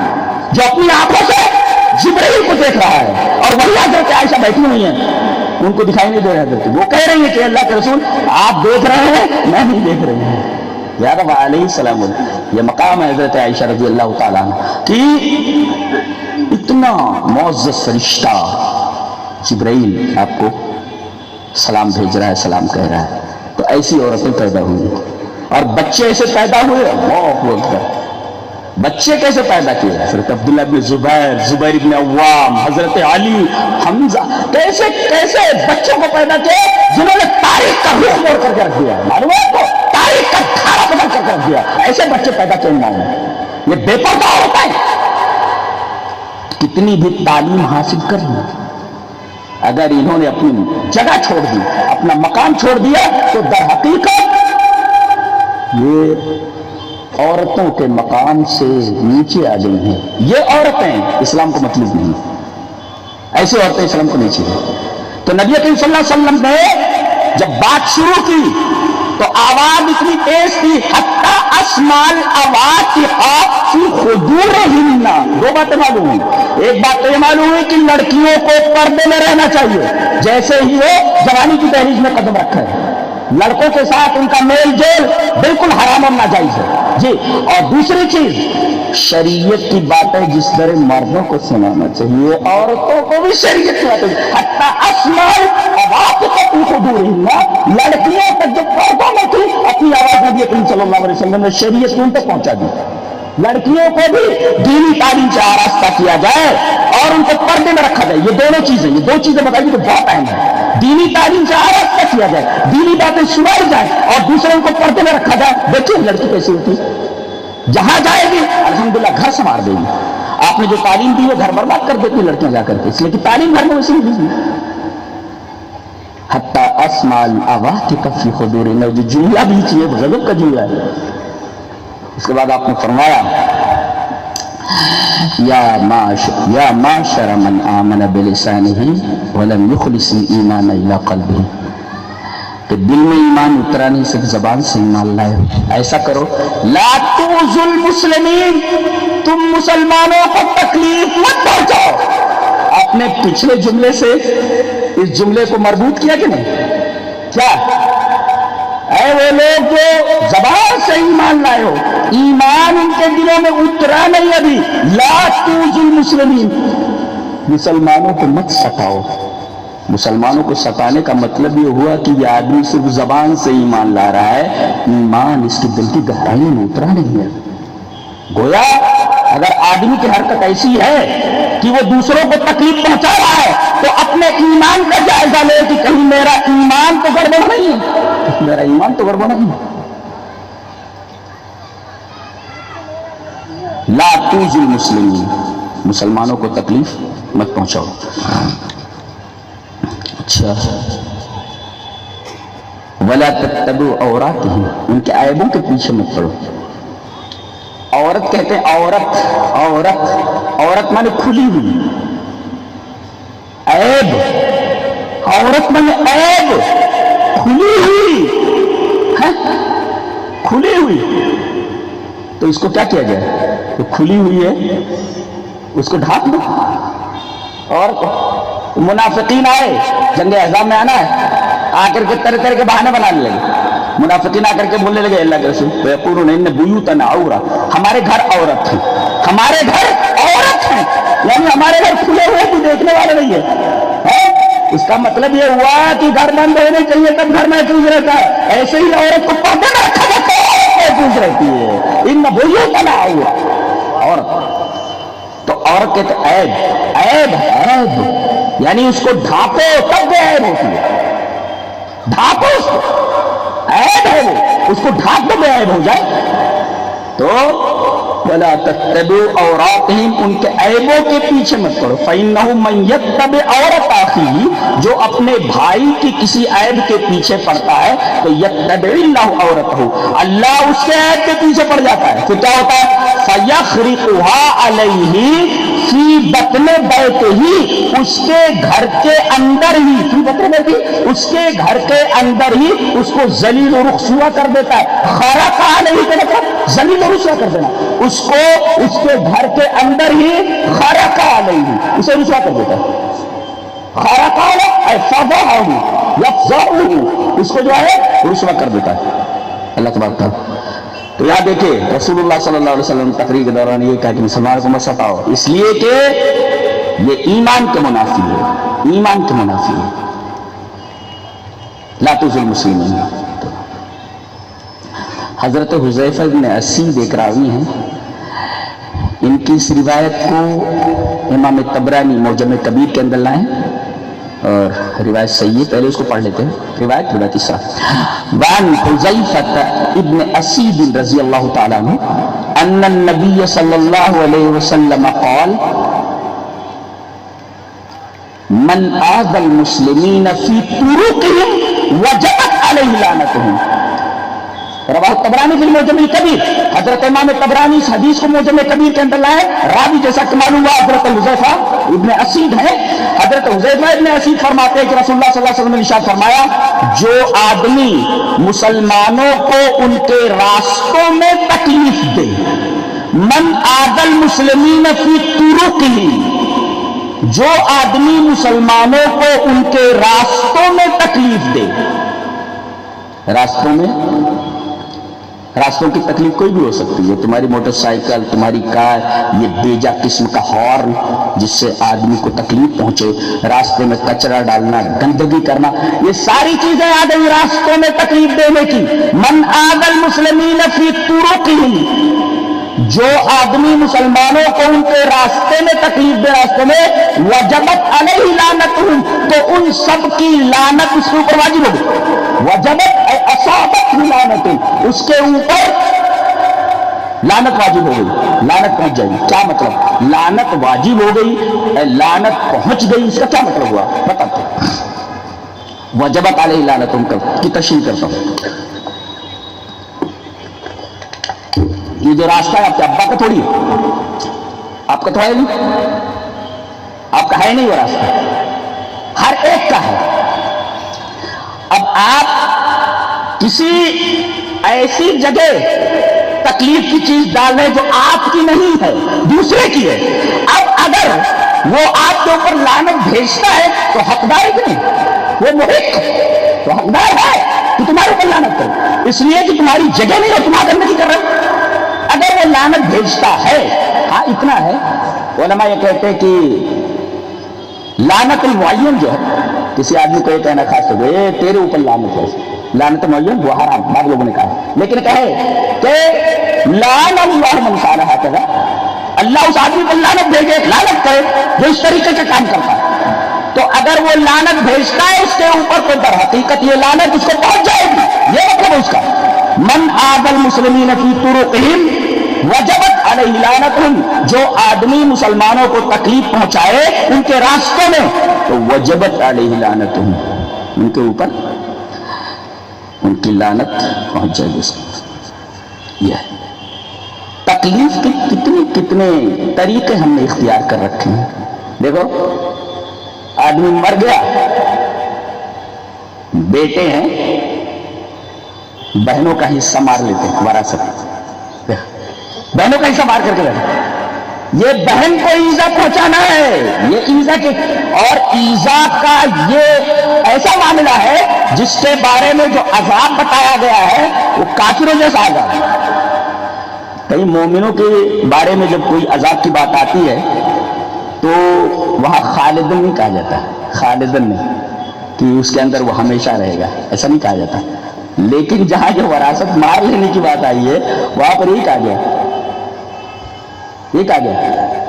جو اپنی آنکھوں سے جبرائیل کو دیکھ رہا ہے. اور وہی حضرت عائشہ بیٹھی ہوئی ہیں، ان کو دکھائی نہیں دے رہے حضرت، وہ کہہ رہی ہیں کہ اللہ کے رسول آپ دیکھ رہے ہیں، میں نہیں دیکھ رہی ہوں. یا رب علیہ السلام، یہ مقام ہے حضرت عائشہ رضی اللہ تعالیٰ عنہ کہ اتنا معزز فرشتہ جبرائیل آپ کو سلام بھیج رہا ہے، سلام کہہ رہا ہے. تو ایسی عورتیں پیدا ہوئی اور بچے ایسے پیدا ہوئے. اللہ اکبر، بچے کیسے پیدا کیے؟ حضرت عبداللہ بن زبیر، زبیر بن عوام، حضرت علی، حمزہ، کیسے کیسے بچوں کو پیدا کیے جنہوں نے تاریخ کا رخ موڑ کر کے رکھ دیا. معلوم ہے آپ کو، تاریخ کا کھارا بدل کر کے رکھ دیا. ایسے بچے پیدا کیے ماؤں نے. یہ بے پردہ ہوتا ہے. کتنی بھی تعلیم حاصل کر لی، اگر انہوں نے اپنی جگہ چھوڑ دی، اپنا مقام چھوڑ دیا، تو در حقیقت یہ عورتوں کے مقام سے نیچے آ گئی ہیں. یہ عورتیں اسلام کو مطلوب نہیں، ایسی عورتیں اسلام کو نیچے ہیں. تو نبی کریم صلی اللہ علیہ وسلم نے جب بات شروع کی تو آواز اتنی تیز تھی، حتی اسمال آواز فی خدورہن. 2 باتیں معلوم ہوئی. ایک بات تو یہ معلوم ہوئی کہ لڑکیوں کو پردے میں رہنا چاہیے، جیسے ہی وہ جوانی کی دہلیز میں قدم رکھے. لڑکوں کے ساتھ ان کا میل جول بالکل حرام اور ناجائز ہے جی. اور دوسری چیز، شریعت کی باتیں جس طرح مردوں کو سنانا چاہیے، عورتوں کو بھی شریعت کی باتیں. حتی اسمال آواز فی خدورہن، لڑکیوں تک جو پردوں میں تھی اپنی آواز نبی کریم صلی اللہ علیہ وسلم نے شریعت ان تک پہنچا دی. لڑکیوں کو بھی دینی تعلیم سے آراستہ کیا جائے اور ان کو پردے میں رکھا جائے. یہ دونوں چیزیں، یہ 2 چیزیں بتائیے تو بہت اہم ہے. دینی تعلیم سے آراستہ کیا جائے، دینی باتیں سنائی جائیں اور دوسروں کو پردے میں رکھا جائے. دیکھیے لڑکی کیسی ہوتی، جہاں جائے گی الحمدللہ گھر سنوار دے گی. آپ نے جو تعلیم دی وہ گھر برباد کر دیتی لڑکیاں جا کر کے، اس لیے کہ تعلیم گھر میں ویسے نہیں دی. حتی اسمال عواطف فی خدورہن، جو جملہ بھی چاہیے غضب کا جملہ ہے. اس کے بعد آپ نے فرمایا یا معشر من آمن بلسانہ ولم یخلص الایمان الی قلبہ، کہ دل میں ایمان اترا نہیں، صرف زبان سے ایمان لائے. ایسا کرو، لا تؤذوا المسلمین، تم مسلمانوں کو تکلیف مت پہنچاؤ. اپنے پچھلے جملے سے اس جملے کو مربوط کیا کہ نہیں؟ کیا اے وہ لوگ جو زبان سے ایمان لائے ہو، ایمان ان کے دلوں میں اترا نہیں ابھی. لا تؤذوا المسلمین، مسلمانوں کو مت ستاؤ. مسلمانوں کو ستانے کا مطلب یہ ہوا کہ یہ آدمی صرف زبان سے ایمان لا رہا ہے، ایمان اس کے دل کی گہرائی میں اترا نہیں ہے. گویا اگر آدمی کی حرکت ایسی ہے کہ وہ دوسروں کو تکلیف پہنچا رہا ہے تو اپنے ایمان کا جائزہ لے کہ کہیں میرا ایمان تو گڑبڑ نہیں ہے، میرا ایمان تو گڑبڑ نہیں ہے. لا تؤذوا المسلمین، مسلمانوں کو تکلیف مت پہنچاؤ. اچھا، ولا تتبعوا عوراتہم، ان کے عیبوں کے پیچھے مت پڑو. عورت کہتے ہیں عورت، عورت، عورت مانے کھلی ہوئی. عیب عورت میں عیب کھلی ہوئی ہے، کھلی ہوئی، تو اس کو کیا کیا جائے؟ تو کھلی ہوئی ہے اس کو ڈھانپ دو. اور منافقین آئے جنگ احزاب میں آنا ہے، آ کر کے طرح طرح کے بہانے بنانے لگے. منافقین آ کر کے بولنے لگے اللہ کے رسول وَيَقُولُونَ إِنَّ بُيُوتَنَا عَوْرَةٌ، ہمارے گھر عورت ہیں، ہمارے گھر عورت ہیں، یعنی ہمارے گھر کھلے ہوئے تو دیکھنے والے نہیں ہے. اس کا مطلب یہ ہوا کہ گھر بند ہونے چاہیے تب گھر محفوظ رہتا ہے، ایسے ہی عورت کو پردے میں رکھا جاتا ہے محفوظ رہتی ہے. ان بیوتنا عورت، عورت تو عورت کہتے عیب، عیب عیب یعنی اس کو ڈھانپو تب وہ عیب ہوتی ہے. ڈھانپو اس کو، عیب ہے وہ، اس کو ڈھانپ دو عیب ہو جائے. تو وَلَا تَتَّبِعُوا عَوْرَاتِهِمْ، ان کے عیبوں کے پیچھے مت پڑو. فَإِنَّهُ مَن يَتَّبِعْ عَوْرَةَ أَخِيهِ، جو اپنے بھائی کی کسی عیب کے پیچھے پڑتا ہے تو يَتَّبِعِ اللَّهُ عَوْرَتَهُ، اللہ اس کے عیب کے پیچھے پڑ جاتا ہے. پھر کیا ہوتا ہے؟ فَيَخْرِقُهَا عَلَيْهِ فِي بَطْنِ بَيْتِهِ، اس کے گھر کے اندر ہی، فی بطن بیتہ، اس کے گھر کے اندر ہی اس کو ذلیل و رسوا کر دیتا ہے. خرق علیہ کا مطلب ذلیل و رسوا کر دینا، اس کو اس کے گھر کے اندر ہی خرق علیہ، اسے رسوا کر دیتا ہے. خرق علیہ فضحہ یفضحہ، اس کو جو ہے رسوا کر دیتا ہے اللہ تبارک تعالیٰ. تو یاد دیکھیں رسول اللہ صلی اللہ علیہ وسلم تقریر کے دوران یہ کہا کہ مسلمانوں کو مت ستاؤ، اس لیے کہ یہ ایمان کے منافی ہے، ایمان کے منافی ہے. لا تؤذوا المسلمین. حضرت حذیفہ بن اسید ایک راوی ہیں، ان کی اس روایت کو امام طبرانی معجم کبیر کے اندر لائیں اور روایت صحیح ہے، پہلے اس کو پڑھ لیتے ہیں. روایت بڑا تیسرا وعن حذیفہ ابن اسید رضی اللہ تعالیٰ عنہ ان النبی صلی اللہ علیہ وسلم قال من آذى المسلمین فی طرقهم وجبت علیہ لعنتهم. رواہ طبرانی فی المعجم الکبیر، حضرت امام طبرانی اس حدیث کو معجم کبیر کے اندر لائے. راوی جیسا کہ معلوم ہوا حضرت حذیفہ ابن اسید ہے. حضرت حذیفہ ابن اسید فرماتے ہیں کہ رسول اللہ صلی اللہ علیہ وسلم نے ارشاد فرمایا جو آدمی مسلمانوں کو ان کے راستوں میں تکلیف دے، من آذى المسلمین فی طرقهم، جو آدمی مسلمانوں کو ان کے راستوں میں تکلیف دے. راستوں کی تکلیف کوئی بھی ہو سکتی ہے، تمہاری موٹر سائیکل، تمہاری کار، یہ بیجا قسم کا ہارن جس سے آدمی کو تکلیف پہنچے، راستے میں کچرا ڈالنا، گندگی کرنا، یہ ساری چیزیں آ گئی راستوں میں تکلیف دینے کی. من آذى المسلمین فی طرقهم، جو آدمی مسلمانوں کو ان کے راستے میں تکلیف دے، راستے میں وجبت علیہ لعنتهم، تو ان سب کی لعنت اس کے اوپر واجب ہوگی. وجبت اصابت لعنت، اس کے اوپر لعنت واجب ہو گئی، لعنت پہنچ جائے گی. کیا مطلب؟ لعنت واجب ہو گئی، لعنت پہنچ گئی، اس کا کیا مطلب ہوا بتاتے. وجبت علیہ لعنتهم کی تشریح کرتا ہوں. یہ جو راستہ ہے آپ کے ابا کا تھوڑی ہے، آپ کا تو ہے نہیں، آپ کا ہے نہیں وہ راستہ، ہر ایک کا ہے. اب آپ کسی ایسی جگہ تکلیف کی چیز ڈال رہے جو آپ کی نہیں ہے، دوسرے کی ہے. اب اگر وہ آپ کے اوپر لعنت بھیجتا ہے تو حقدار ہے کہ نہیں؟ وہ محق تو حقدار ہے کہ تمہارے اوپر لعنت کرے، اس لیے کہ تمہاری جگہ نہیں اور تمہارا گندگی کر رہا ہے. اگر وہ لعنت بھیجتا ہے، ہاں اتنا ہے علماء یہ کہتے ہیں کہ لعنت المعین جو ہے، کسی آدمی کو یہ کہنا خاص طور پہ تیرے اوپر لعنت ہے، لعنت معین وہ حرام، بعض لوگوں نے کہا ہے. لیکن کہے کہ لعن اللہ من فعل ہکذا، اللہ اس آدمی کو لعنت بھیجے، لعنت کرے جو اس طریقے سے کام کرتا ہے. تو اگر وہ لعنت بھیجتا ہے اس کے اوپر تو در حقیقت یہ لعنت اس کو پہنچ جائے گی، یہ مطلب ہے اس کا. من آذى المسلمین فی طرقهم وجبت علیہ لعنتهم، جو آدمی مسلمانوں کو تکلیف پہنچائے ان کے راستوں میں تو وجبت علیہ لعنتهم، ان کے اوپر ان کی لعنت پہنچ جائے گی. یہ تکلیف کے کتنے طریقے ہم نے اختیار کر رکھے ہیں. دیکھو آدمی مر گیا بیٹے ہیں بہنوں کا حصہ مار لیتے ہیں وراثت، بہنوں کا حصہ مار کر کے بیٹھے، یہ بہن کو ایذا پہنچانا ہے، یہ ایذا کے، اور ایذا کا یہ ایسا معاملہ ہے جس کے بارے میں جو عذاب بتایا گیا ہے وہ کافروں جیسا عذاب ہے۔ کئی مومنوں کے بارے میں جب کوئی عذاب کی بات آتی ہے تو وہاں خالدن نہیں کہا جاتا، خالدن نہیں کہ اس کے اندر وہ ہمیشہ رہے گا، ایسا نہیں کہا جاتا، لیکن جہاں جو وراثت مار لینے کی بات آئی ہے وہاں پر یہ کہا گیا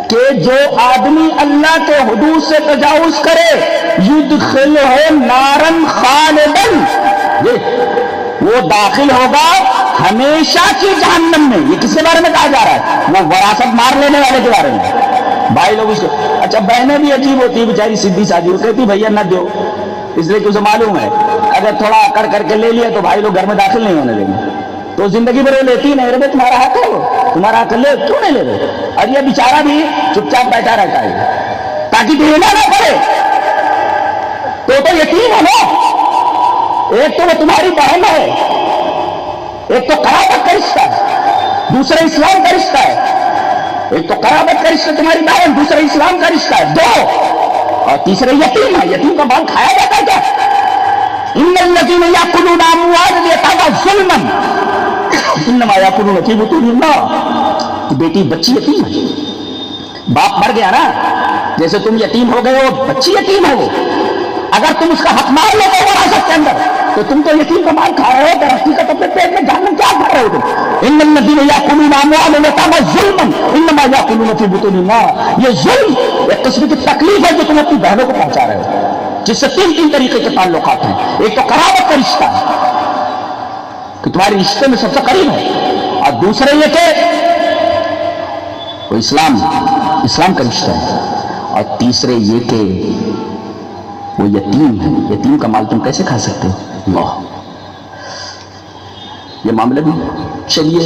کہ جو آدمی اللہ کے حدود سے تجاوز کرے یدخلہ نارن خالدن، وہ داخل ہوگا ہمیشہ کی جہنم میں۔ یہ کس کے بارے میں کہا جا رہا ہے؟ وہ وراثت مار لینے والے کے بارے میں۔ بھائی لوگ اس کو، اچھا بہنیں بھی عجیب ہوتی ہے بیچاری، سیدھی سادھی، وہ کہتی بھیا نہ دو، اس لیے کہ اسے معلوم ہے اگر تھوڑا اکڑ کر کے لے لیا تو بھائی لوگ گھر میں داخل نہیں ہونے دیں گے، تو زندگی بھر وہ لیتی نہیں رہے، تمہارا حق ہے، وہ تمہارا حق لے، کیوں نہیں لے رہے؟ اور یہ بیچارہ بھی چپ چاپ بیٹھا رہتا ہے تاکہ دینا نہ پڑے، تو یتیم ہے نا، ایک تو وہ تمہاری بہن ہے، ایک تو قرابت کا رشتہ ہے، دوسرا اسلام کا رشتہ ہے، ایک تو قرابت کا رشتہ تمہاری بہن، دوسرا اسلام کا رشتہ ہے، دو، اور تیسرا یتیم ہے۔ یتیم کا مال کھایا جاتا ہے کیا؟ ان الذین یاکلون اموال الیتامی ظلما انما یاکلون فی بطونہم النار، بیٹی بچی یتیم ہے، باپ مر گیا نا، جیسے تم یتیم ہو گئے ہو، بچی یتیم ہے وہ، اگر تم اس کا حق مار لو گے وراثت کے اندر تو تم تو یتیم کا مال کھا رہے ہو، درختی کا اپنے پیٹ میں جہنم کیا کھا رہے ہو تم؟ ان الذین یاکلون اموال الیتامی ظلما انما یاکلون فی بطونہم النار، یہ ظلم ایک قسم کی تکلیف ہے جو تم اپنی بہنوں کو پہنچا رہے ہو، جس سے تین طریقے کے تعلقات ہیں۔ ایک تو قرابت کا رشتہ ہے کہ تمہارے رشتے میں سب سے قریب ہے، اور دوسرے یہ کہ وہ اسلام کا رشتہ ہے، اور تیسرے یہ کہ وہ یتیم ہے، یتیم کا مال تم کیسے کھا سکتے ہو؟ اللہ، یہ معاملہ بھی۔ چلیے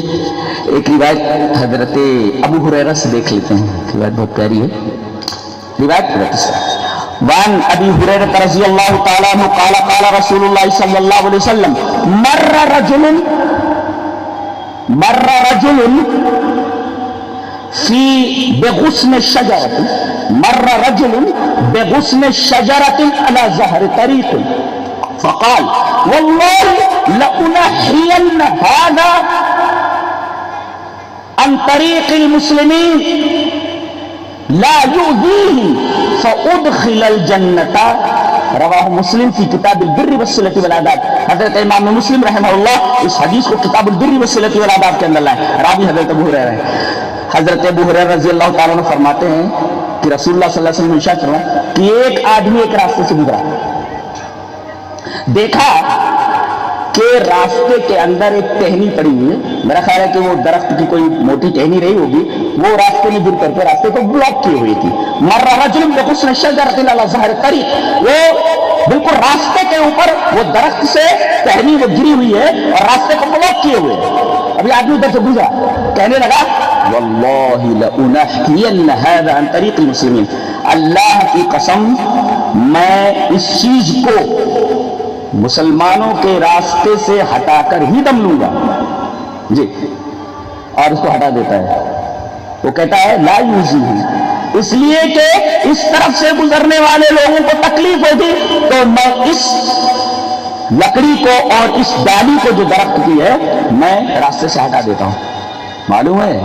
ایک روایت حضرت ابو ہریرہ سے دیکھ لیتے ہیں، روایت بہت پیاری ہے، روایت وعن ابي هريره رضي الله تعالى عنه قال قال رسول الله صلى الله عليه وسلم مر رجل في بغصن الشجره على ظهر طريق فقال والله لأنحين هذا عن طريق المسلمين لا يؤذيه فأدخل الجنة، رواہ مسلم فی کتاب البر والصلۃ والآداب۔ حضرت امام مسلم رحمہ اللہ اس حدیث کو کتاب البر والصلۃ والآداب کے اندر لائے، راوی حضرت ابو ہریرہ ہے۔ حضرت ابو ہریرہ رضی اللہ تعالیٰ عنہ فرماتے ہیں کہ رسول اللہ صلی اللہ علیہ وسلم نے ارشاد فرمایا کہ ایک آدمی ایک راستے سے گزرا، دیکھا کہ راستے کے اندر ایک ٹہنی پڑی ہوئی ہے، میرا خیال ہے کہ وہ درخت کی کوئی موٹی ٹہنی رہی ہوگی، وہ راستے میں گر کر کے راستے کو بلاک کی ہوئی تھی۔ مر رجل بغصن الشجرۃ علی ظہر الطریق، وہ بالکل راستے کے اوپر وہ درخت سے ٹہنی وہ گری ہوئی ہے اور راستے کو بلاک کیے ہوئے ہے۔ ابھی آدمی ادھر سے گزرا، کہنے لگا واللہ لأنحین ھذا عن طریق المسلمین، اللہ کی قسم میں اس چیز کو مسلمانوں کے راستے سے ہٹا کر ہی دم لوں گا جی، اور اس کو ہٹا دیتا ہے۔ وہ کہتا ہے لا یوزیہ، اس لیے کہ اس طرف سے گزرنے والے لوگوں کو تکلیف ہوگی تو میں اس لکڑی کو اور اس ڈالی کو جو درخت کی ہے میں راستے سے ہٹا دیتا ہوں۔ معلوم ہے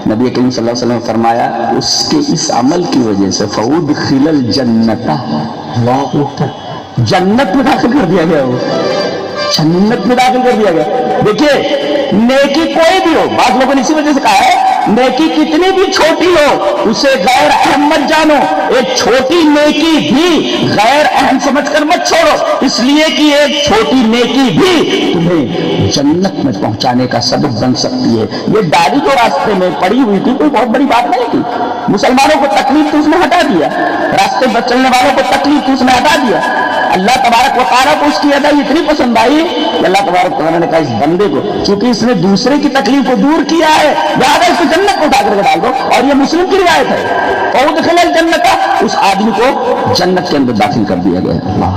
نبی کریم صلی اللہ علیہ وسلم نے فرمایا اس کے اس عمل کی وجہ سے فَأُدْخِلَ الْجَنَّةَ، جنت میں داخل کر دیا گیا، وہ جنت میں داخل کر دیا گیا۔ دیکھیے نیکی کوئی بھی ہو، بعض لوگوں نے اسی وجہ سے کہا ہے نیکی کتنی بھی چھوٹی ہو اسے غیر اہم مت جانو، ایک چھوٹی نیکی بھی غیر اہم سمجھ کر مت چھوڑو، اس لیے کہ ایک چھوٹی نیکی بھی تمہیں جنت میں پہنچانے کا سبب بن سکتی ہے۔ یہ ڈالی جو راستے میں پڑی ہوئی تھی کوئی بہت بڑی بات نہیں تھی، مسلمانوں کو تکلیف تو اس نے ہٹا دیا، راستے پر چلنے والوں کو تکلیف تو اس نے ہٹا دیا۔ اللہ تبارک و تعالیٰ کو اس کی ادائی اتنی پسند آئی کہ اللہ تبارک و تعالیٰ نے کہا اس بندے کو چونکہ اس نے دوسرے کی تکلیف کو دور کیا ہے لہٰذا اس کو جنت کو اٹھا کر کے ڈال دو، اور یہ مسلم کی روایت ہے، فَأُدْخِلَ الْجَنَّةَ، اس آدمی کو جنت کے اندر داخل کر دیا گیا۔ اللہ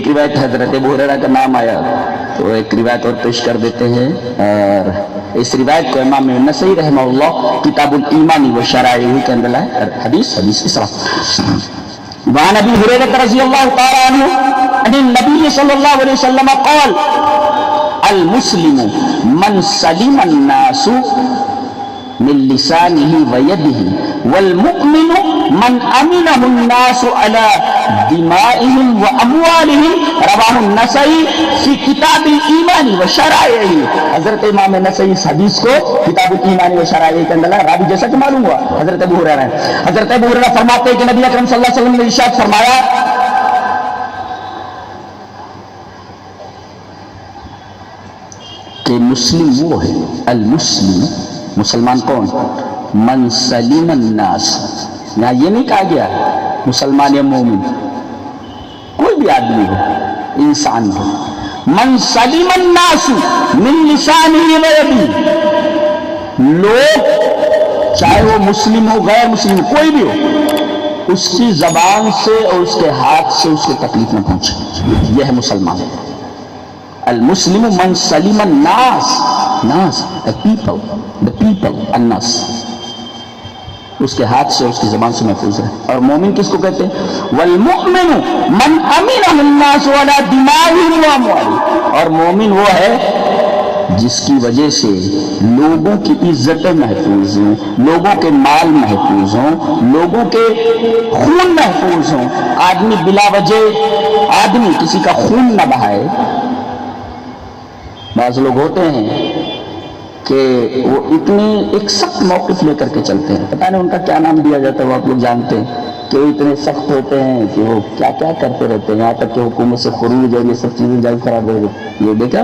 روایت حضرت ابو ہریرہ کا نام آیا تو ایک روایت اور پیش کر دیتے ہیں، اور اس روایت کو امام نسائی رحمہ اللہ کتاب الایمان و شرائعہ کے اندر ہے، حدیث کی صلاح. وعن ابی ہریرہ رضی اللہ تعالی عنہ ان النبی صلی اللہ علیہ وسلم قال المسلم من سلم الناس من لسانه ويده والمؤمن من امنه الناس على دمائهم واموالهم رواه النسائی فی کتاب الایمان وشرائعہ. حضرت امام نسائی اس حدیث کو کتاب الایمان وشرائعہ کے اندر راوی جیسا کہ معلوم ہوا حضرت ابو ہریرہ ہے. حضرت ابو ہریرہ فرماتے ہیں کہ نبی اکرم صلی اللہ علیہ وسلم نے ارشاد فرمایا کہ مسلم وہ ہے، المسلم مسلمان کون؟ من سلیم الناس. یہاں یہ نہیں کہا گیا مسلمان یا مومن، کوئی بھی آدمی ہو، انسان ہو. من سلیم الناس من لسانہ و یدہ، لوگ چاہے وہ مسلم ہو غیر مسلم کوئی بھی ہو، اس کی زبان سے اور اس کے ہاتھ سے اس کو تکلیف نہ پہنچے، یہ ہے مسلمان. المسلم من سلیم الناس، ناس the people الناس، اس کے ہاتھ سے اس کی زبان سے محفوظ ہے. اور مومن کس کو کہتے ہیں؟ والمؤمن من امنہ الناس علی دمائهم واموالهم. اور مومن وہ ہے جس کی وجہ سے لوگوں کی عزتیں محفوظ ہوں، لوگوں کے مال محفوظ ہوں، لوگوں کے خون محفوظ ہوں. آدمی بلا وجہ آدمی کسی کا خون نہ بہائے. بعض لوگ ہوتے ہیں کہ وہ اتنے ایک سخت موقف لے کر کے چلتے ہیں، پتہ نہیں ان کا کیا نام دیا جاتا ہے، وہ آپ لوگ جانتے ہیں کہ وہ اتنے سخت ہوتے ہیں کہ وہ کیا کیا کرتے رہتے ہیں، یہاں تک کہ حکومت سے خروج اور یہ سب چیزیں جائز قرار دے دیتے. یہ دیکھا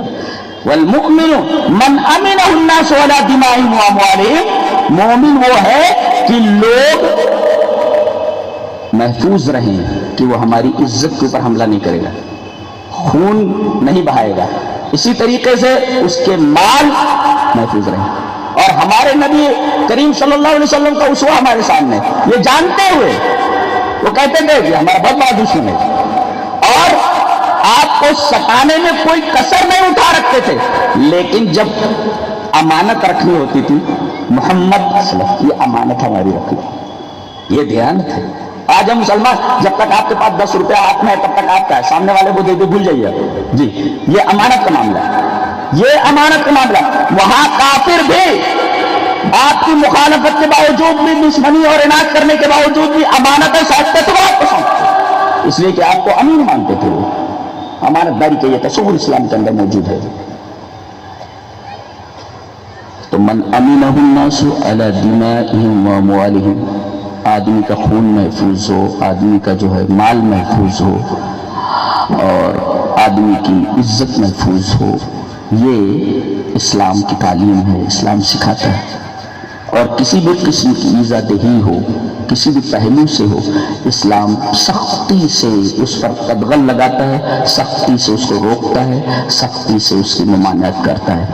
والمؤمن من امنہ الناس علی دمائهم واموالهم. مومن وہ ہے کہ لوگ محفوظ رہیں کہ وہ ہماری عزت کے اوپر حملہ نہیں کرے گا، خون نہیں بہائے گا، اسی طریقے سے اس کے مال محفوظ رہیں. اور ہمارے نبی کریم صلی اللہ علیہ وسلم کا اسوہ ہمارے سامنے، یہ جانتے ہوئے وہ کہتے تھے کہ ہمارا بہت بڑا دشمن ہے اور آپ کو ستانے میں کوئی کسر نہیں اٹھا رکھتے تھے، لیکن جب امانت رکھنی ہوتی تھی محمد صلی اللہ علیہ وسلم یہ امانت ہماری رکھی، یہ دیانت ہے. آج ہم مسلمان جب تک آپ کے پاس 10 روپیہ ہاتھ میں ہے تب تک آپ کا ہے، سامنے والے کو دے دے بھول جائیے جی. یہ امانت کا معاملہ ہے، یہ امانت کا معاملہ. وہاں کافر بھی آپ کی مخالفت کے باوجود بھی، دشمنی اور عناد کرنے کے باوجود بھی امانت ساتھ تو آپ کو سمجھتے، اس لیے کہ آپ کو امین مانتے تھے. وہ امانت داری کا یہ تصور اسلام کے اندر موجود ہے. تو من امینہ الناس علی دمائهم واموالهم، آدمی کا خون محفوظ ہو، آدمی کا جو ہے مال محفوظ ہو اور آدمی کی عزت محفوظ ہو، یہ اسلام کی تعلیم ہے، اسلام سکھاتا ہے. اور کسی بھی قسم کی ایذا دہی ہو، کسی بھی پہلو سے ہو، اسلام سختی سے اس پر قدغن لگاتا ہے، سختی سے اس کو روکتا ہے، سختی سے اس کی ممانعت کرتا ہے.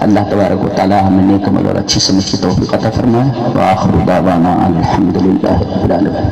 اللہ تبارک و تعالی ہمیں نیک عمل اور اچھی سمجھ کی توفیق عطا فرمائے. وآخر دعوانا الحمدللہ رب العالمین.